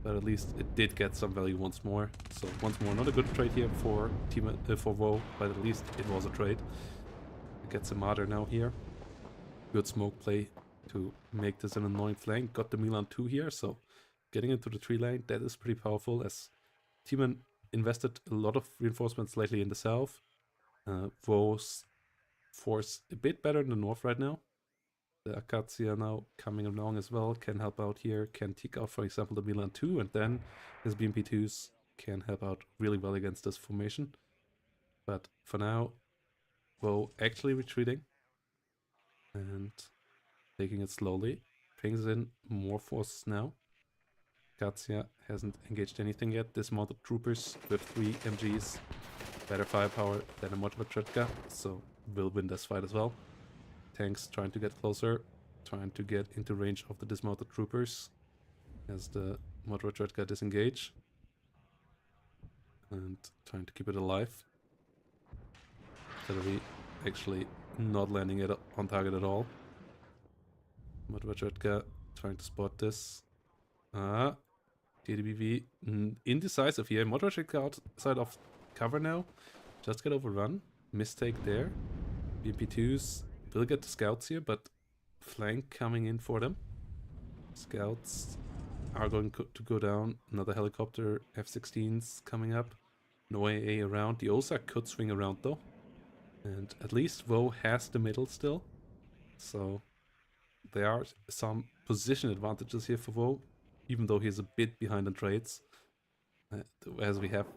But at least it did get some value once more. So once more, not a good trade here for T-Man, for WoW, but at least it was a trade. It gets a martyr now here. Good smoke play to make this an annoying flank. Got the Milan 2 here, so getting into the 3 lane, that is pretty powerful, as T-Man invested a lot of reinforcements lately in the south. WoW's force a bit better in the north right now. The Acacia now coming along as well, can help out here, can take out, for example, the Milan 2, and then his BMP-2s can help out really well against this formation. But for now, WoW actually retreating and taking it slowly. Brings in more forces now. Acacia hasn't engaged anything yet. Dismounted troopers with 3 MGs. Better firepower than a Motorvetrtka, so will win this fight as well. Tanks trying to get closer, trying to get into range of the dismounted troopers as the Motorvetrtka disengage. And trying to keep it alive. Artillery actually not landing it on target at all. Motorvetrtka trying to spot this. TDBV indecisive here. Motorvetrtka outside of cover now. Just get overrun. Mistake there. BMP2s will get the scouts here, but flank coming in for them. Scouts are going to go down. Another helicopter, F-16s coming up. No AA around. The OSA could swing around though. And at least WoW has the middle still. So there are some position advantages here for WoW, even though he's a bit behind in trades. As we have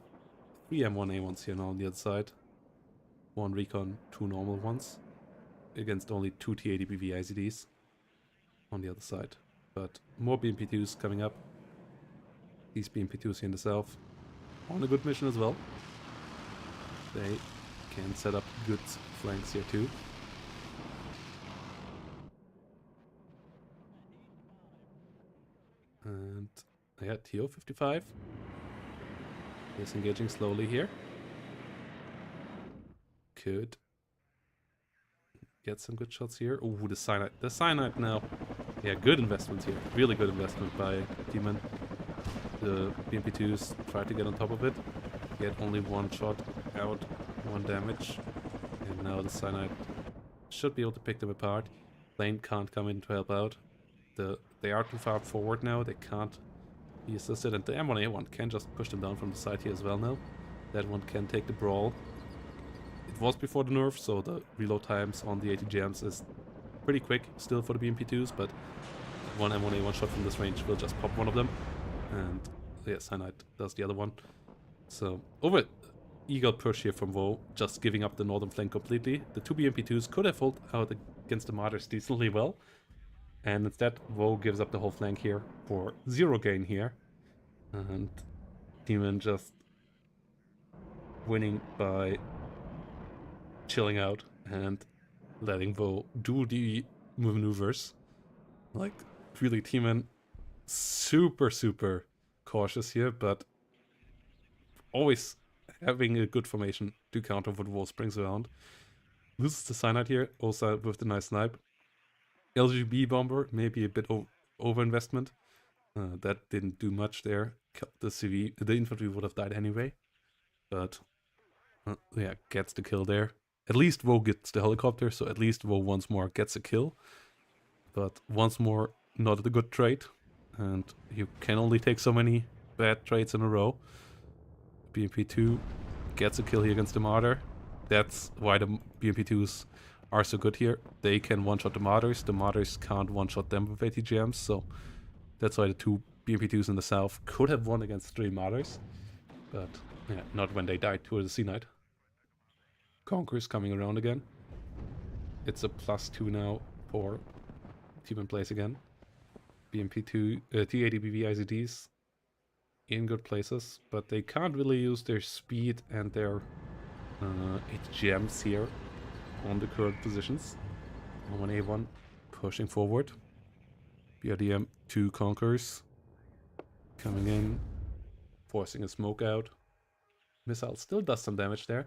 3 M1A1s here now on the other side. 1 recon, 2 normal ones. Against only 2 T80BV ICDs on the other side. But more BMP2s coming up. These BMP2s here in the south. On a good mission as well. They can set up good flanks here too. And yeah, TO-55 is engaging slowly here. Could get some good shots here. Oh, the cyanide. The cyanide now. Yeah, good investment here. Really good investment by Demon. The BMP2s try to get on top of it. Get only 1 shot out, 1 damage. And now the cyanide should be able to pick them apart. Plane can't come in to help out. They are too far forward now. They can't be assisted. And the M1A1 can just push them down from the side here as well now. That one can take the brawl. It was before the nerf, so the reload times on the ATGMs is pretty quick still for the BMP2s, but one M1A1 shot from this range will just pop one of them. And yeah, Cyanide does the other one. So over eagle push here from WoW, just giving up the northern flank completely. The 2 BMP2s could have held out against the Martyrs decently well. And instead, WoW gives up the whole flank here for 0 gain here. And Demon just winning by chilling out and letting WoW do the maneuvers. Like, really, Demon super cautious here, but always having a good formation to counter what WoW springs around. Loses the Cyanide here, also with the nice snipe. LGB bomber, maybe a bit over investment. That didn't do much there. The infantry would have died anyway. But yeah, gets the kill there. At least WoW gets the helicopter, so at least WoW once more gets a kill. But once more, not a good trade. And you can only take so many bad trades in a row. BMP2 gets a kill here against the Martyr. That's why the BMP2s are so good here. They can one-shot the Martyrs. The Martyrs can't one-shot them with ATGMs, so that's why the 2 BMP2s in the south could have won against 3 Martyrs. But yeah, not when they died to the Sea Knight. Conqueror's coming around again. It's a +2 now for team in place again. BMP2, T80BV ICDs in good places, but they can't really use their speed and their ATGMs here on the current positions. 1A1 pushing forward. BRDM 2 Conquerors coming in, forcing a smoke out. Missile still does some damage there.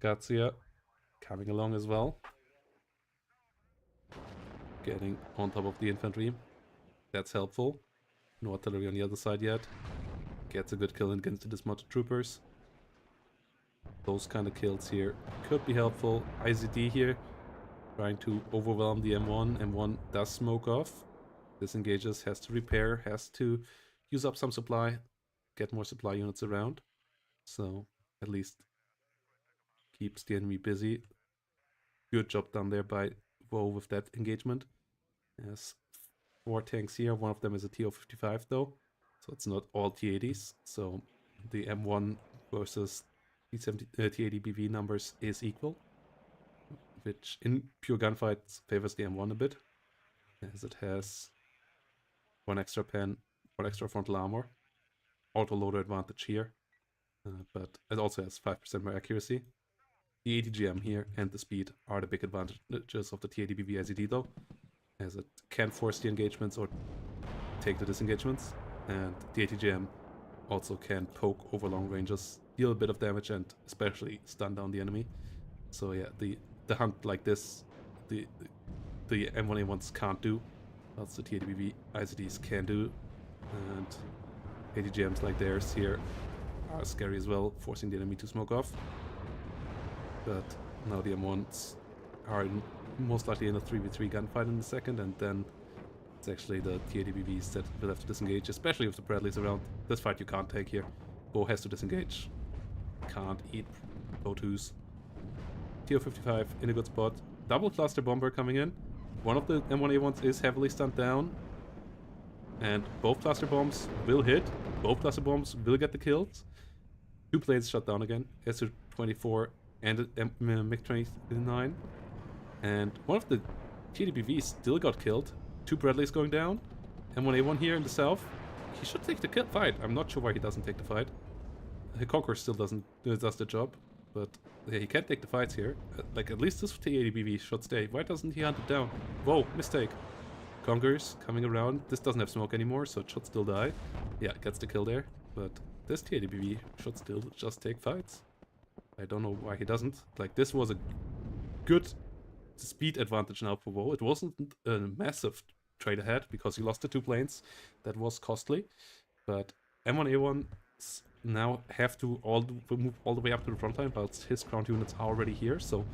Gatsia coming along as well. Getting on top of the infantry. That's helpful. No artillery on the other side yet. Gets a good kill against the dismounted troopers. Those kind of kills here could be helpful. IZD here trying to overwhelm the M1. M1 does smoke off. Disengages, has to repair, has to use up some supply, get more supply units around. So at least keeps the enemy busy. Good job done there by WoW with that engagement. Has 4 tanks here. One of them is a TO-55 though. So it's not all T-80s. So the M1 versus T-80BV numbers is equal, which in pure gunfights favors the M1 a bit, as it has 1 extra pen, 1 extra frontal armor, autoloader advantage here, but it also has 5% more accuracy. The ATGM here and the speed are the big advantages of the T-80BV ICD though, as it can force the engagements or take the disengagements, and the ATGM also can poke over long ranges, deal a bit of damage, and especially stun down the enemy. So yeah, the hunt like this, the M1A1s can't do, that's the T-80BV ICDs can do, and ATGMs like theirs here are scary as well, forcing the enemy to smoke off. But now the M1s are most likely in a 3v3 gunfight in a second, and then It's actually the TADBVs that will have to disengage, especially if the Bradley's around. This fight you can't take here. Bo has to disengage. Can't eat O2s. TO-55 in a good spot. Double cluster bomber coming in. One of the M1A1s is heavily stunned down. And both cluster bombs will hit. Both cluster bombs will get the kills. 2 planes shut down again. SU-24 and MiG-29. And one of the TDBVs still got killed. 2 Bradleys going down. M1A1 here in the south. He should take the fight. I'm not sure why he doesn't take the fight. Conqueror still does the job. But yeah, he can't take the fights here. Like, at least this TADBV should stay. Why doesn't he hunt it down? Whoa, mistake. Conqueror's coming around. This doesn't have smoke anymore, so it should still die. Yeah, gets the kill there. But this TADBV should still just take fights. I don't know why he doesn't. Like, this was a good speed advantage now for WoW. It wasn't a massive trade ahead because he lost the 2 planes. That was costly. But M1A1 now have to move all the way up to the front line, whilst his ground units are already here. So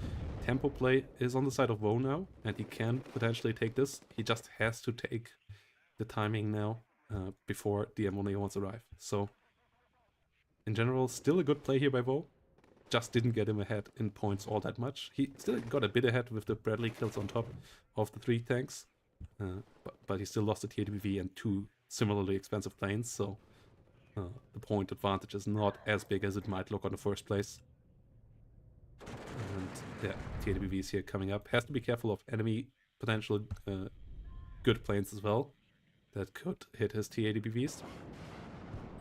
tempo play is on the side of WoW now, and he can potentially take this. He just has to take the timing now before the M1A1s arrive. So in general, still a good play here by WoW. Just didn't get him ahead in points all that much. He still got a bit ahead with the Bradley kills on top of the 3 tanks. But he still lost the TADBV and 2 similarly expensive planes, so the point advantage is not as big as it might look on the first place. And yeah, TADBV is here coming up. Has to be careful of enemy potential good planes as well. That could hit his TADBVs.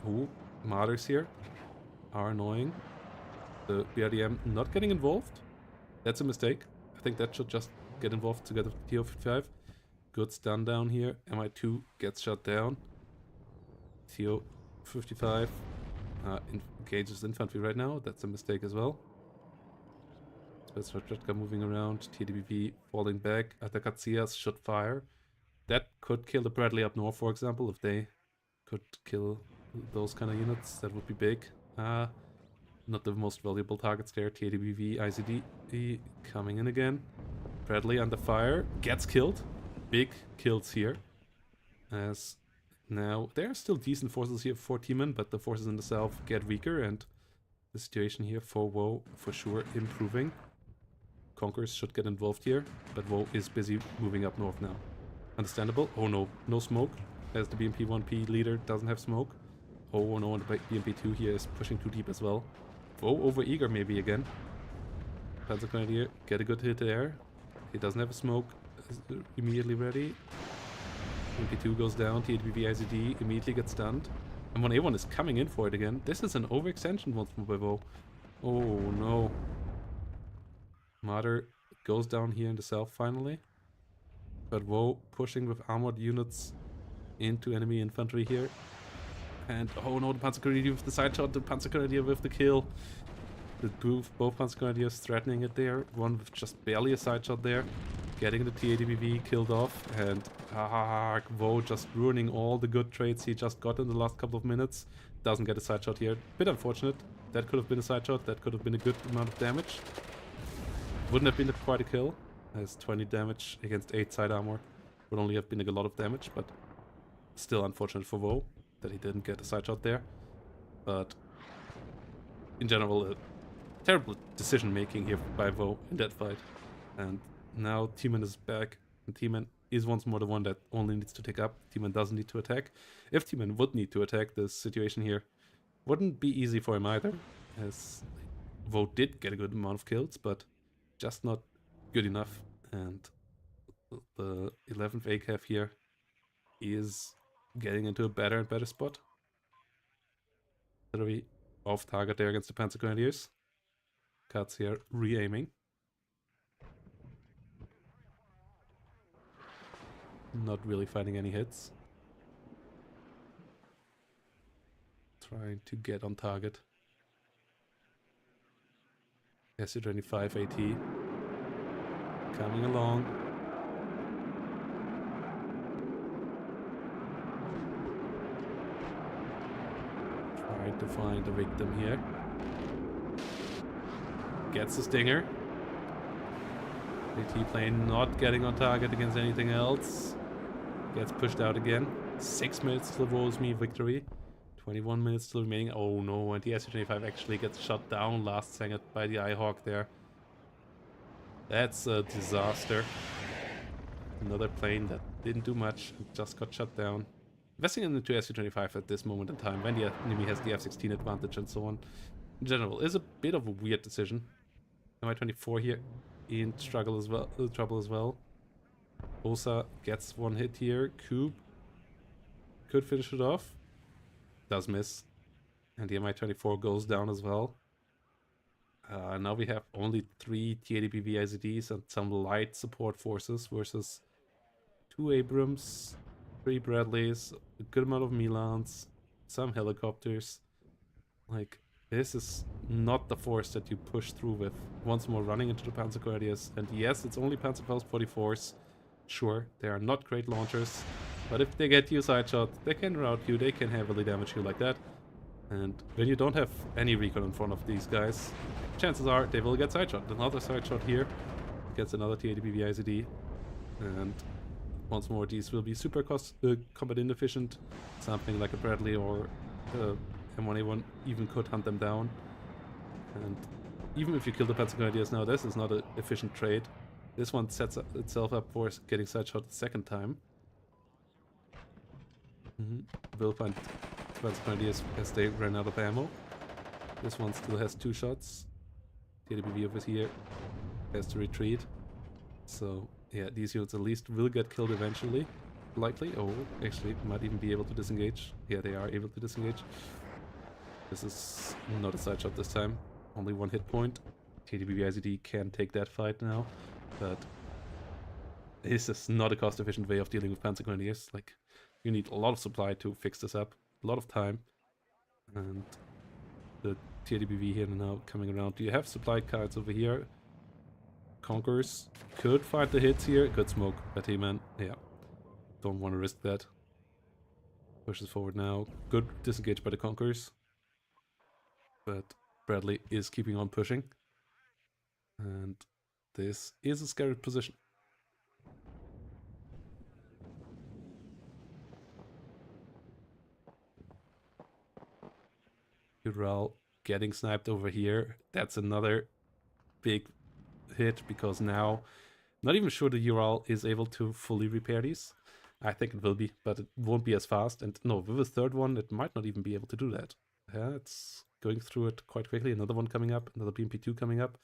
Ooh, Martyrs here are annoying. The BRDM not getting involved. That's a mistake. I think that should just get involved together with the TO-55. Good stun down here. MI2 gets shut down. TO-55 engages infantry right now. That's a mistake as well. Special moving around. TDBV falling back. Atakatsias should fire. That could kill the Bradley up north, for example. If they could kill those kind of units, that would be big. Not the most valuable targets there. TADBV, ICD coming in again. Bradley under fire. Gets killed. Big kills here. As now, there are still decent forces here for Teeman, but the forces in the south get weaker, and the situation here for WoW for sure improving. Conquerors should get involved here, but WoW is busy moving up north now. Understandable. Oh no, no smoke, as the BMP-1P leader doesn't have smoke. Oh no, and the BMP-2 here is pushing too deep as well. WoW over eager maybe again. Panzer Grenadier, get a good hit there. He doesn't have a smoke, immediately ready. MP2 goes down, TADBV IZD immediately gets stunned. And 1A1 is coming in for it again. This is an overextension once more by WoW. Oh no. Martyr goes down here in the south finally. But WoW pushing with armored units into enemy infantry here. And oh no, the Panzer Grenadier with the side shot, the Panzer Grenadier with the kill. Both Panzer Grenadiers threatening it there. One with just barely a side shot there. Getting the TADBV killed off, and WoW just ruining all the good trades he just got in the last couple of minutes. Doesn't get a side shot here. Bit unfortunate. That could have been a side shot. That could have been a good amount of damage. Wouldn't have been quite a kill, as 20 damage against 8 side armor would only have been a lot of damage, but still unfortunate for WoW that he didn't get a side shot there. But in general, a terrible decision making here by WoW in that fight. And now Teeman is back, and Teeman is once more the one that only needs to take up. Teeman doesn't need to attack. If Teeman would need to attack, this situation here wouldn't be easy for him either, as WoW did get a good amount of kills, but just not good enough. And the 11th ACAF here is getting into a better and better spot. Literally off target there against the Panzer Grenadiers. Cuts here re-aiming. Not really finding any hits. Trying to get on target. SU-25 AT. Coming along. Trying to find a victim here. Gets the stinger. AT plane not getting on target against anything else. Gets pushed out again. 6 minutes till rolls me victory. 21 minutes still remaining. Oh no, and the SU-25 actually gets shot down last second by the IHawk there. That's a disaster. Another plane that didn't do much and just got shut down. Investing into SU-25 at this moment in time, when the enemy has the F-16 advantage and so on, in general, is a bit of a weird decision. Mi-24 here in trouble as well. Osa gets one hit here. Coop could finish it off. Does miss. And the Mi-24 goes down as well. Now we have only 3 TADPV IZDs and some light support forces versus 2 Abrams, 3 Bradleys, a good amount of Milans, some helicopters. Like, this is not the force that you push through with. Once more running into the Panzergrenadiers. And yes, it's only Panzerfaust 44s. Sure, they are not great launchers. But if they get you side shot, they can rout you, they can heavily damage you like that. And when you don't have any recon in front of these guys, chances are they will get side shot. Another side shot here gets another TADPV IZD. And once more, these will be super combat inefficient. Something like a Bradley or M1A1 even could hunt them down. And even if you kill the Panzergrenadiers now, this is not an efficient trade. This one sets itself up for getting side shot the second time. Will find Panzergrenadiers as they ran out of ammo. This one still has 2 shots. TADPV over here has to retreat. So yeah, these units at least will get killed eventually. Likely. Oh, actually might even be able to disengage. Yeah, they are able to disengage. This is not a side shot this time. Only 1 hit point. TADPV IZD can take that fight now. But this is not a cost-efficient way of dealing with Panzergrenadiers. Like, you need a lot of supply to fix this up. A lot of time. And the TADPV here now coming around. Do you have supply cards over here? Conquerors could find the hits here. Good smoke by T-Man. Yeah. Don't want to risk that. Pushes forward now. Good disengage by the Conquerors. But Bradley is keeping on pushing. And this is a scary position. Ural getting sniped over here. That's another big hit because now not even sure the Ural is able to fully repair these. I think it will be, but it won't be as fast. And no, with the third one, it might not even be able to do that. Yeah, it's going through it quite quickly. Another one coming up, another BMP-2 coming up.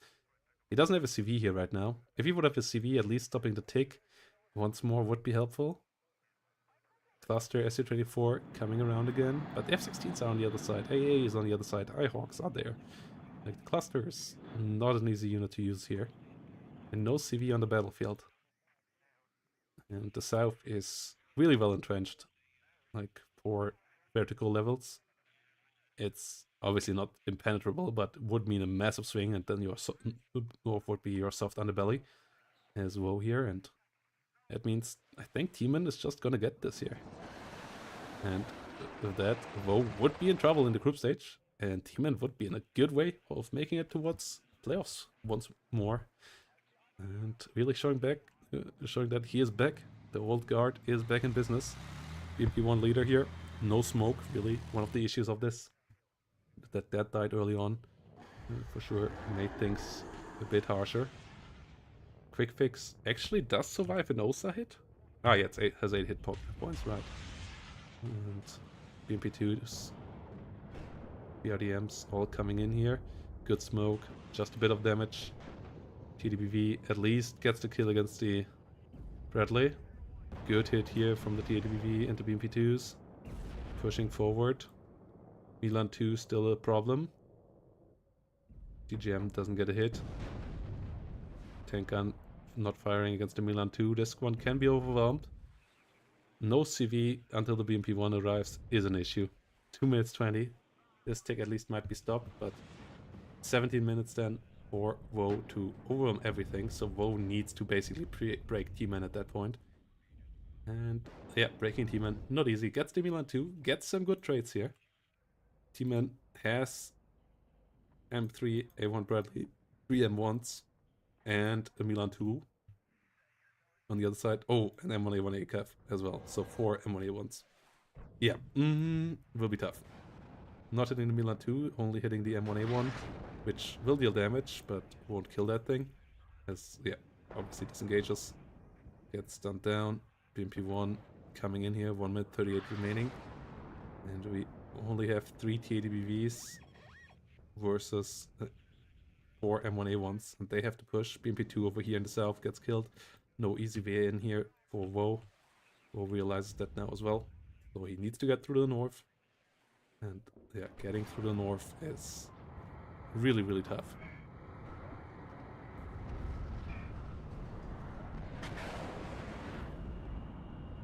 He doesn't have a CV here right now. If he would have a CV, at least stopping the tick once more would be helpful. Cluster SU-24 coming around again, but the F-16s are on the other side. AA is on the other side. IHawks are there. Like, the cluster is not an easy unit to use here. And no CV on the battlefield. And the south is really well entrenched. Like, for vertical levels. It's obviously not impenetrable, but would mean a massive swing, and then your north would be your soft underbelly as well here, and that means I think T-Man is just gonna get this here. And with that, Woe would be in trouble in the group stage, and T-Man would be in a good way of making it towards playoffs once more. And really showing that he is back. The old guard is back in business. BMP-1 leader here. No smoke, really. One of the issues of this. That died early on. For sure made things a bit harsher. Quick Fix actually does survive an OSA hit. Ah, yeah, it has 8 hit points, right. And BMP-2s, BRDMs all coming in here. Good smoke, just a bit of damage. TDPV at least gets the kill against the Bradley. Good hit here from the TDPV into BMP-2s. Pushing forward. Milan 2 still a problem. DGM doesn't get a hit. Tank gun not firing against the Milan 2. This one can be overwhelmed. No CV until the BMP-1 arrives is an issue. 2 minutes 20. This tick at least might be stopped, but 17 minutes then for Woe to overwhelm everything. So Woe needs to basically break T-Man at that point. And yeah, breaking T-Man, not easy. Gets the Milan 2, gets some good trades here. T-Man has M3, A1 Bradley, 3 M1s, and a Milan 2. on the other side. Oh, an M1A1 ACAF as well. So 4 M1A1s. Yeah, will be tough. Not hitting the Milan 2, only hitting the M1A1, which will deal damage, but won't kill that thing. As, yeah, obviously disengages. Gets stunned down. BMP1 coming in here, 1 minute 38 remaining. And we only have 3 TADBVs versus 4 M1A1s, and they have to push. BMP2 over here in the south gets killed. No easy way in here for WARNo. WARNo realizes that now as well. So he needs to get through the north. And yeah, getting through the north is really, really tough.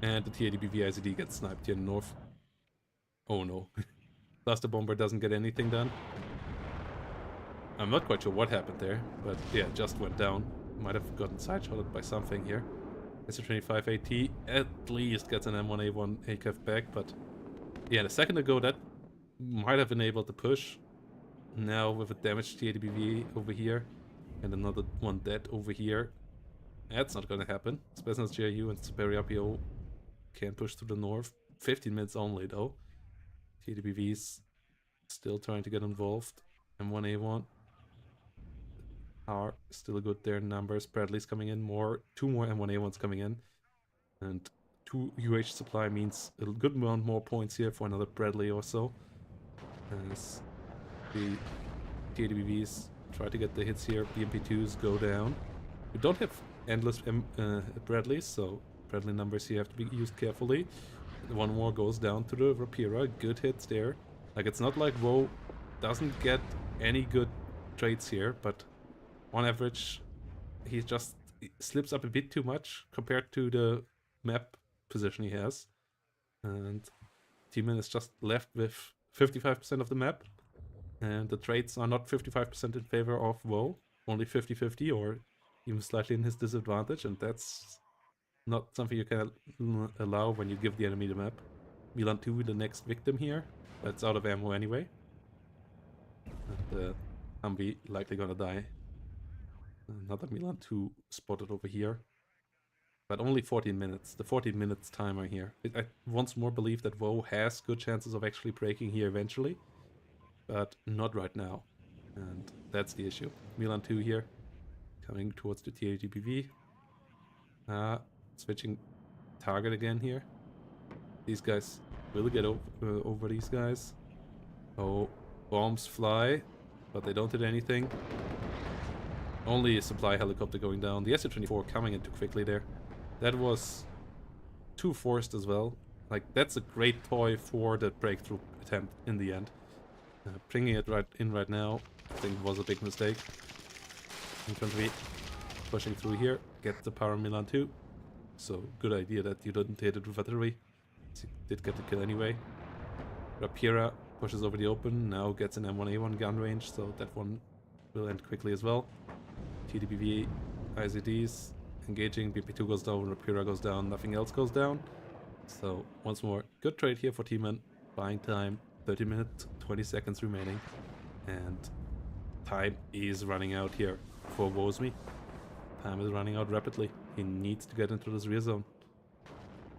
And the TADBV ICD gets sniped here in the north. Oh no. Cluster Bomber doesn't get anything done. I'm not quite sure what happened there, but yeah, just went down. Might have gotten side-shotted by something here. SR-25AT at least gets an M1A1 ACAF back, but yeah, a second ago that might have enabled the push. Now with a damaged TADBV over here and another one dead over here, that's not gonna happen. Spetsnaz GRU and Superior PO can push to the north. 15 minutes only though. TADBVs still trying to get involved. M1A1 are still good there in numbers. Bradley's coming in more. 2 more M1A1s coming in. And 2 UH supply means a good amount more points here for another Bradley or so. As the TADBVs try to get the hits here. BMP2s go down. We don't have endless Bradleys, so Bradley numbers here have to be used carefully. One more goes down to the Rapira. Good hits there. Like, it's not like WoW doesn't get any good trades here, but on average, he just slips up a bit too much compared to the map position he has. And T-Man is just left with 55% of the map. And the trades are not 55% in favor of WoW, only 50-50 or even slightly in his disadvantage, and that's not something you can allow when you give the enemy the map. Milan 2, the next victim here, that's out of ammo anyway. And Humvee likely gonna die. Another Milan 2 spotted over here. But only 14 minutes. The 14 minutes timer here. I once more believe that WoW has good chances of actually breaking here eventually. But not right now. And that's the issue. Milan 2 here. Coming towards the TADBV. Switching target again here. These guys will get over these guys. Oh, bombs fly. But they don't hit anything. Only a supply helicopter going down. The SU-24 coming in too quickly there. That was too forced as well. Like, that's a great toy for the breakthrough attempt in the end. Bringing it right now, I think was a big mistake. Infantry pushing through here. Get the power Milan 2. So, good idea that you didn't hit it with artillery. So did get the kill anyway. Rapira pushes over the open. Now gets an M1A1 gun range. So that one will end quickly as well. TDBV, IZDs, engaging, BP2 goes down, Rapira goes down, nothing else goes down. So, once more, good trade here for T-Man. Buying time, 30 minutes, 20 seconds remaining. And time is running out here for Wozmy. Time is running out rapidly. He needs to get into this rear zone.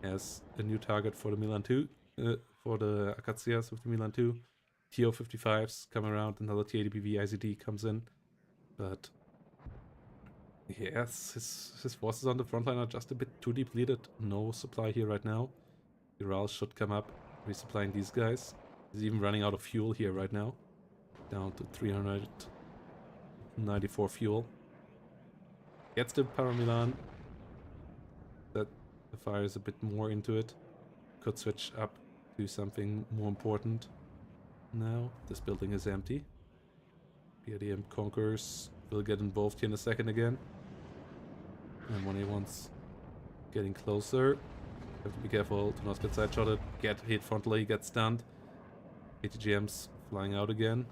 As a new target for the Milan 2, for the Akatsias with the Milan 2. TO-55s come around, another TADBV IZD comes in. But yes, his forces on the front line are just a bit too depleted. No supply here right now. Ural should come up, resupplying these guys. He's even running out of fuel here right now. Down to 394 fuel. Gets the Paramilan. That fires a bit more into it. Could switch up to something more important. Now, this building is empty. BRDM Conquerors will get involved here in a second again. And 1A1's getting closer. Have to be careful to not get side-shotted, get hit frontally, get stunned. ATGM's flying out again.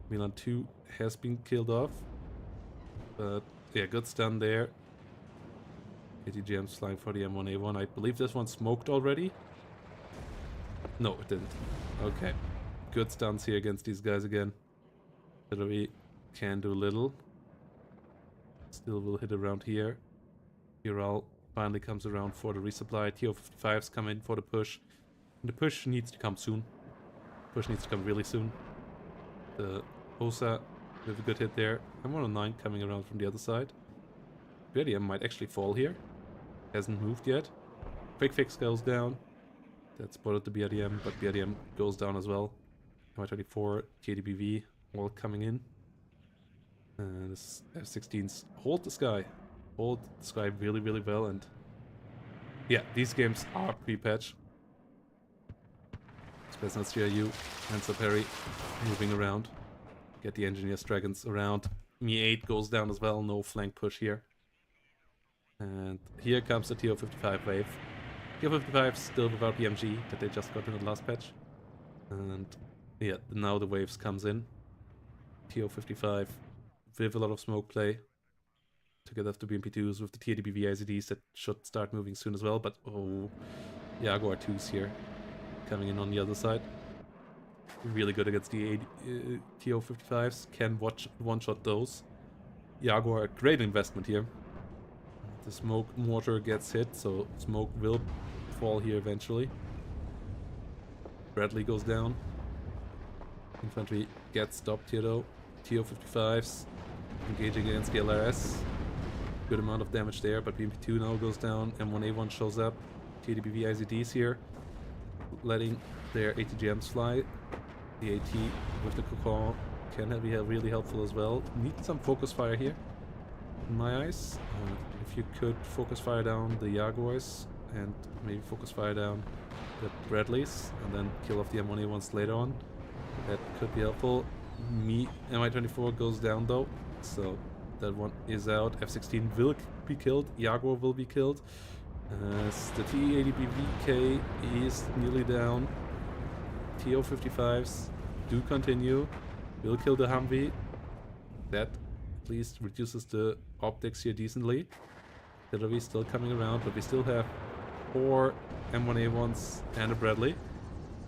Milan 2 has been killed off. But yeah, good stun there. ATGM's flying for the M1A1. I believe this one smoked already. No, it didn't. Okay. Good stuns here against these guys again. Artillery can do little. Still will hit around here. Ural finally comes around for the resupply. TO-55s come in for the push. And the push needs to come soon. Push needs to come really soon. The Osa with a good hit there. M109 coming around from the other side. BRDM might actually fall here. Hasn't moved yet. Quick fix goes down. That spotted the BRDM, but BRDM goes down as well. MI-24, TADBV, all coming in. And this F-16s hold the sky. Hold the sky really, really well. And yeah, these games are pre-patch. Spetsnaz GRU and Perry moving around. Get the Engineers Dragons around. Mi-8 goes down as well. No flank push here. And here comes the TO-55 wave. TO-55 still without the MG that they just got in the last patch. And yeah, now the waves comes in. TO-55 with a lot of smoke play. Together with the BMP2s with the TADBV IZDs that should start moving soon as well. But oh, Jaguar 2s here coming in on the other side. Really good against the TO-55s. Can one-shot those. Jaguar, a great investment here. The smoke mortar gets hit, so smoke will fall here eventually. Bradley goes down. Infantry gets stopped here though. TO-55s engaging against the LRS. Good amount of damage there, but BMP2 now goes down. M1A1 shows up. TADBV IZDs here, letting their ATGMs fly. The AT with the Cocon can be really helpful as well. Need some focus fire here, in my eyes. If you could focus fire down the Jaguars and maybe focus fire down the Bradleys and then kill off the M1A1s later on, that could be helpful. MI-24 goes down though, so that one is out. F-16 will be killed, Jaguar will be killed. The T-80BVK is nearly down. TO-55s do continue, will kill the Humvee. That at least reduces the optics here decently. Artillery still coming around, but we still have 4 M1A1s and a Bradley.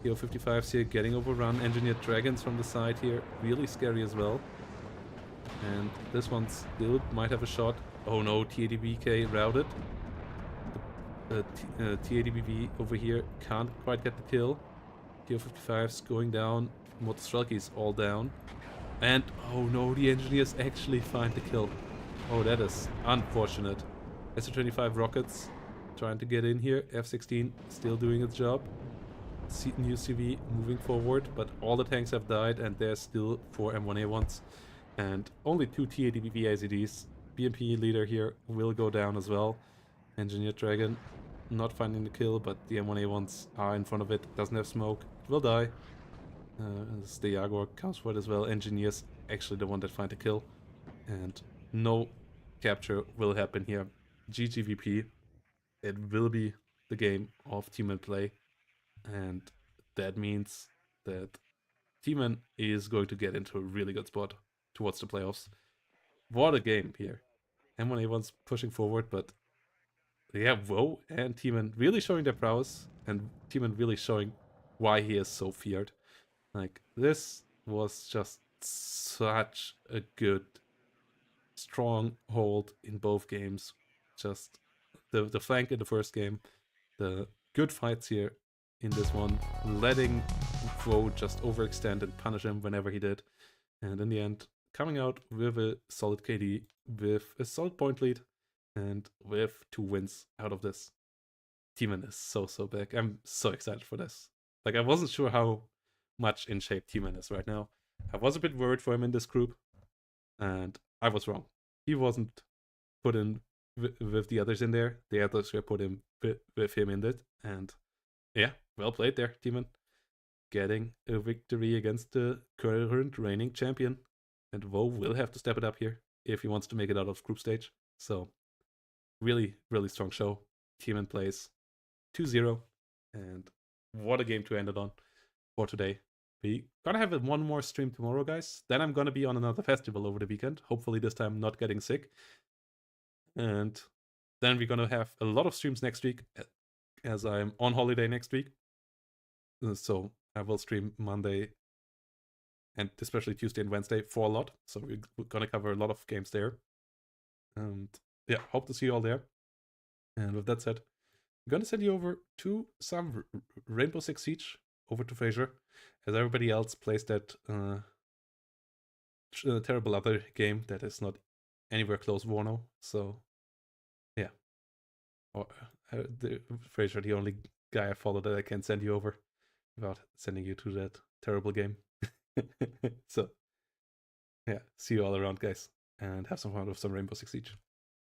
TO-55s here getting overrun. Engineered Dragons from the side here, really scary as well. And this one still might have a shot. Oh no, TADBK routed. The TADBV over here can't quite get the kill. TO-55s going down. Motostrelki's all down. And oh no, the Engineers actually find the kill. Oh, that is unfortunate. SU-25 rockets trying to get in here. F-16 still doing its job. New CV moving forward, but all the tanks have died and there's still 4 M1A1s and only 2 TADBV IZDs. BMP leader here will go down as well. Engineered Dragon not finding the kill, but the M1A1s are in front of it. Doesn't have smoke. It will die. As the Jaguar comes for it as well. Engineers actually the one that find the kill. And no capture will happen here. GGVP. It will be the game of team and play. And that means that T-Man is going to get into a really good spot towards the playoffs. What a game here. M1A1's pushing forward, but yeah, WoW and T-Man really showing their prowess, and T-Man really showing why he is so feared. Like, this was just such a good, strong hold in both games. Just the flank in the first game, the good fights here in this one, letting WoW just overextend and punish him whenever he did. And in the end, coming out with a solid KD, with a solid point lead, and with 2 wins out of this. T-Man is so back. I'm so excited for this. Like, I wasn't sure how much in shape T-Man is right now. I was a bit worried for him in this group, and I was wrong. He wasn't put in with the others in there. The others were put in with him in it, and yeah, well played there, T-Man. Getting a victory against the current reigning champion. And WoW will have to step it up here if he wants to make it out of group stage. So, really, really strong show. T-Man plays 2-0. And what a game to end it on for today. We gonna have one more stream tomorrow, guys. Then I'm gonna be on another festival over the weekend. Hopefully this time not getting sick. And then we're gonna have a lot of streams next week, as I'm on holiday next week. So I will stream Monday and especially Tuesday and Wednesday for a lot. So we're gonna cover a lot of games there. And yeah, hope to see you all there. And with that said, I'm gonna send you over to some Rainbow Six Siege over to Fraser, as everybody else plays that terrible other game that is not anywhere close WARNo. So yeah, or Fraser, the only guy I follow that I can send you over without sending you to that terrible game. So yeah, see you all around, guys, and have some fun with some Rainbow Six Siege.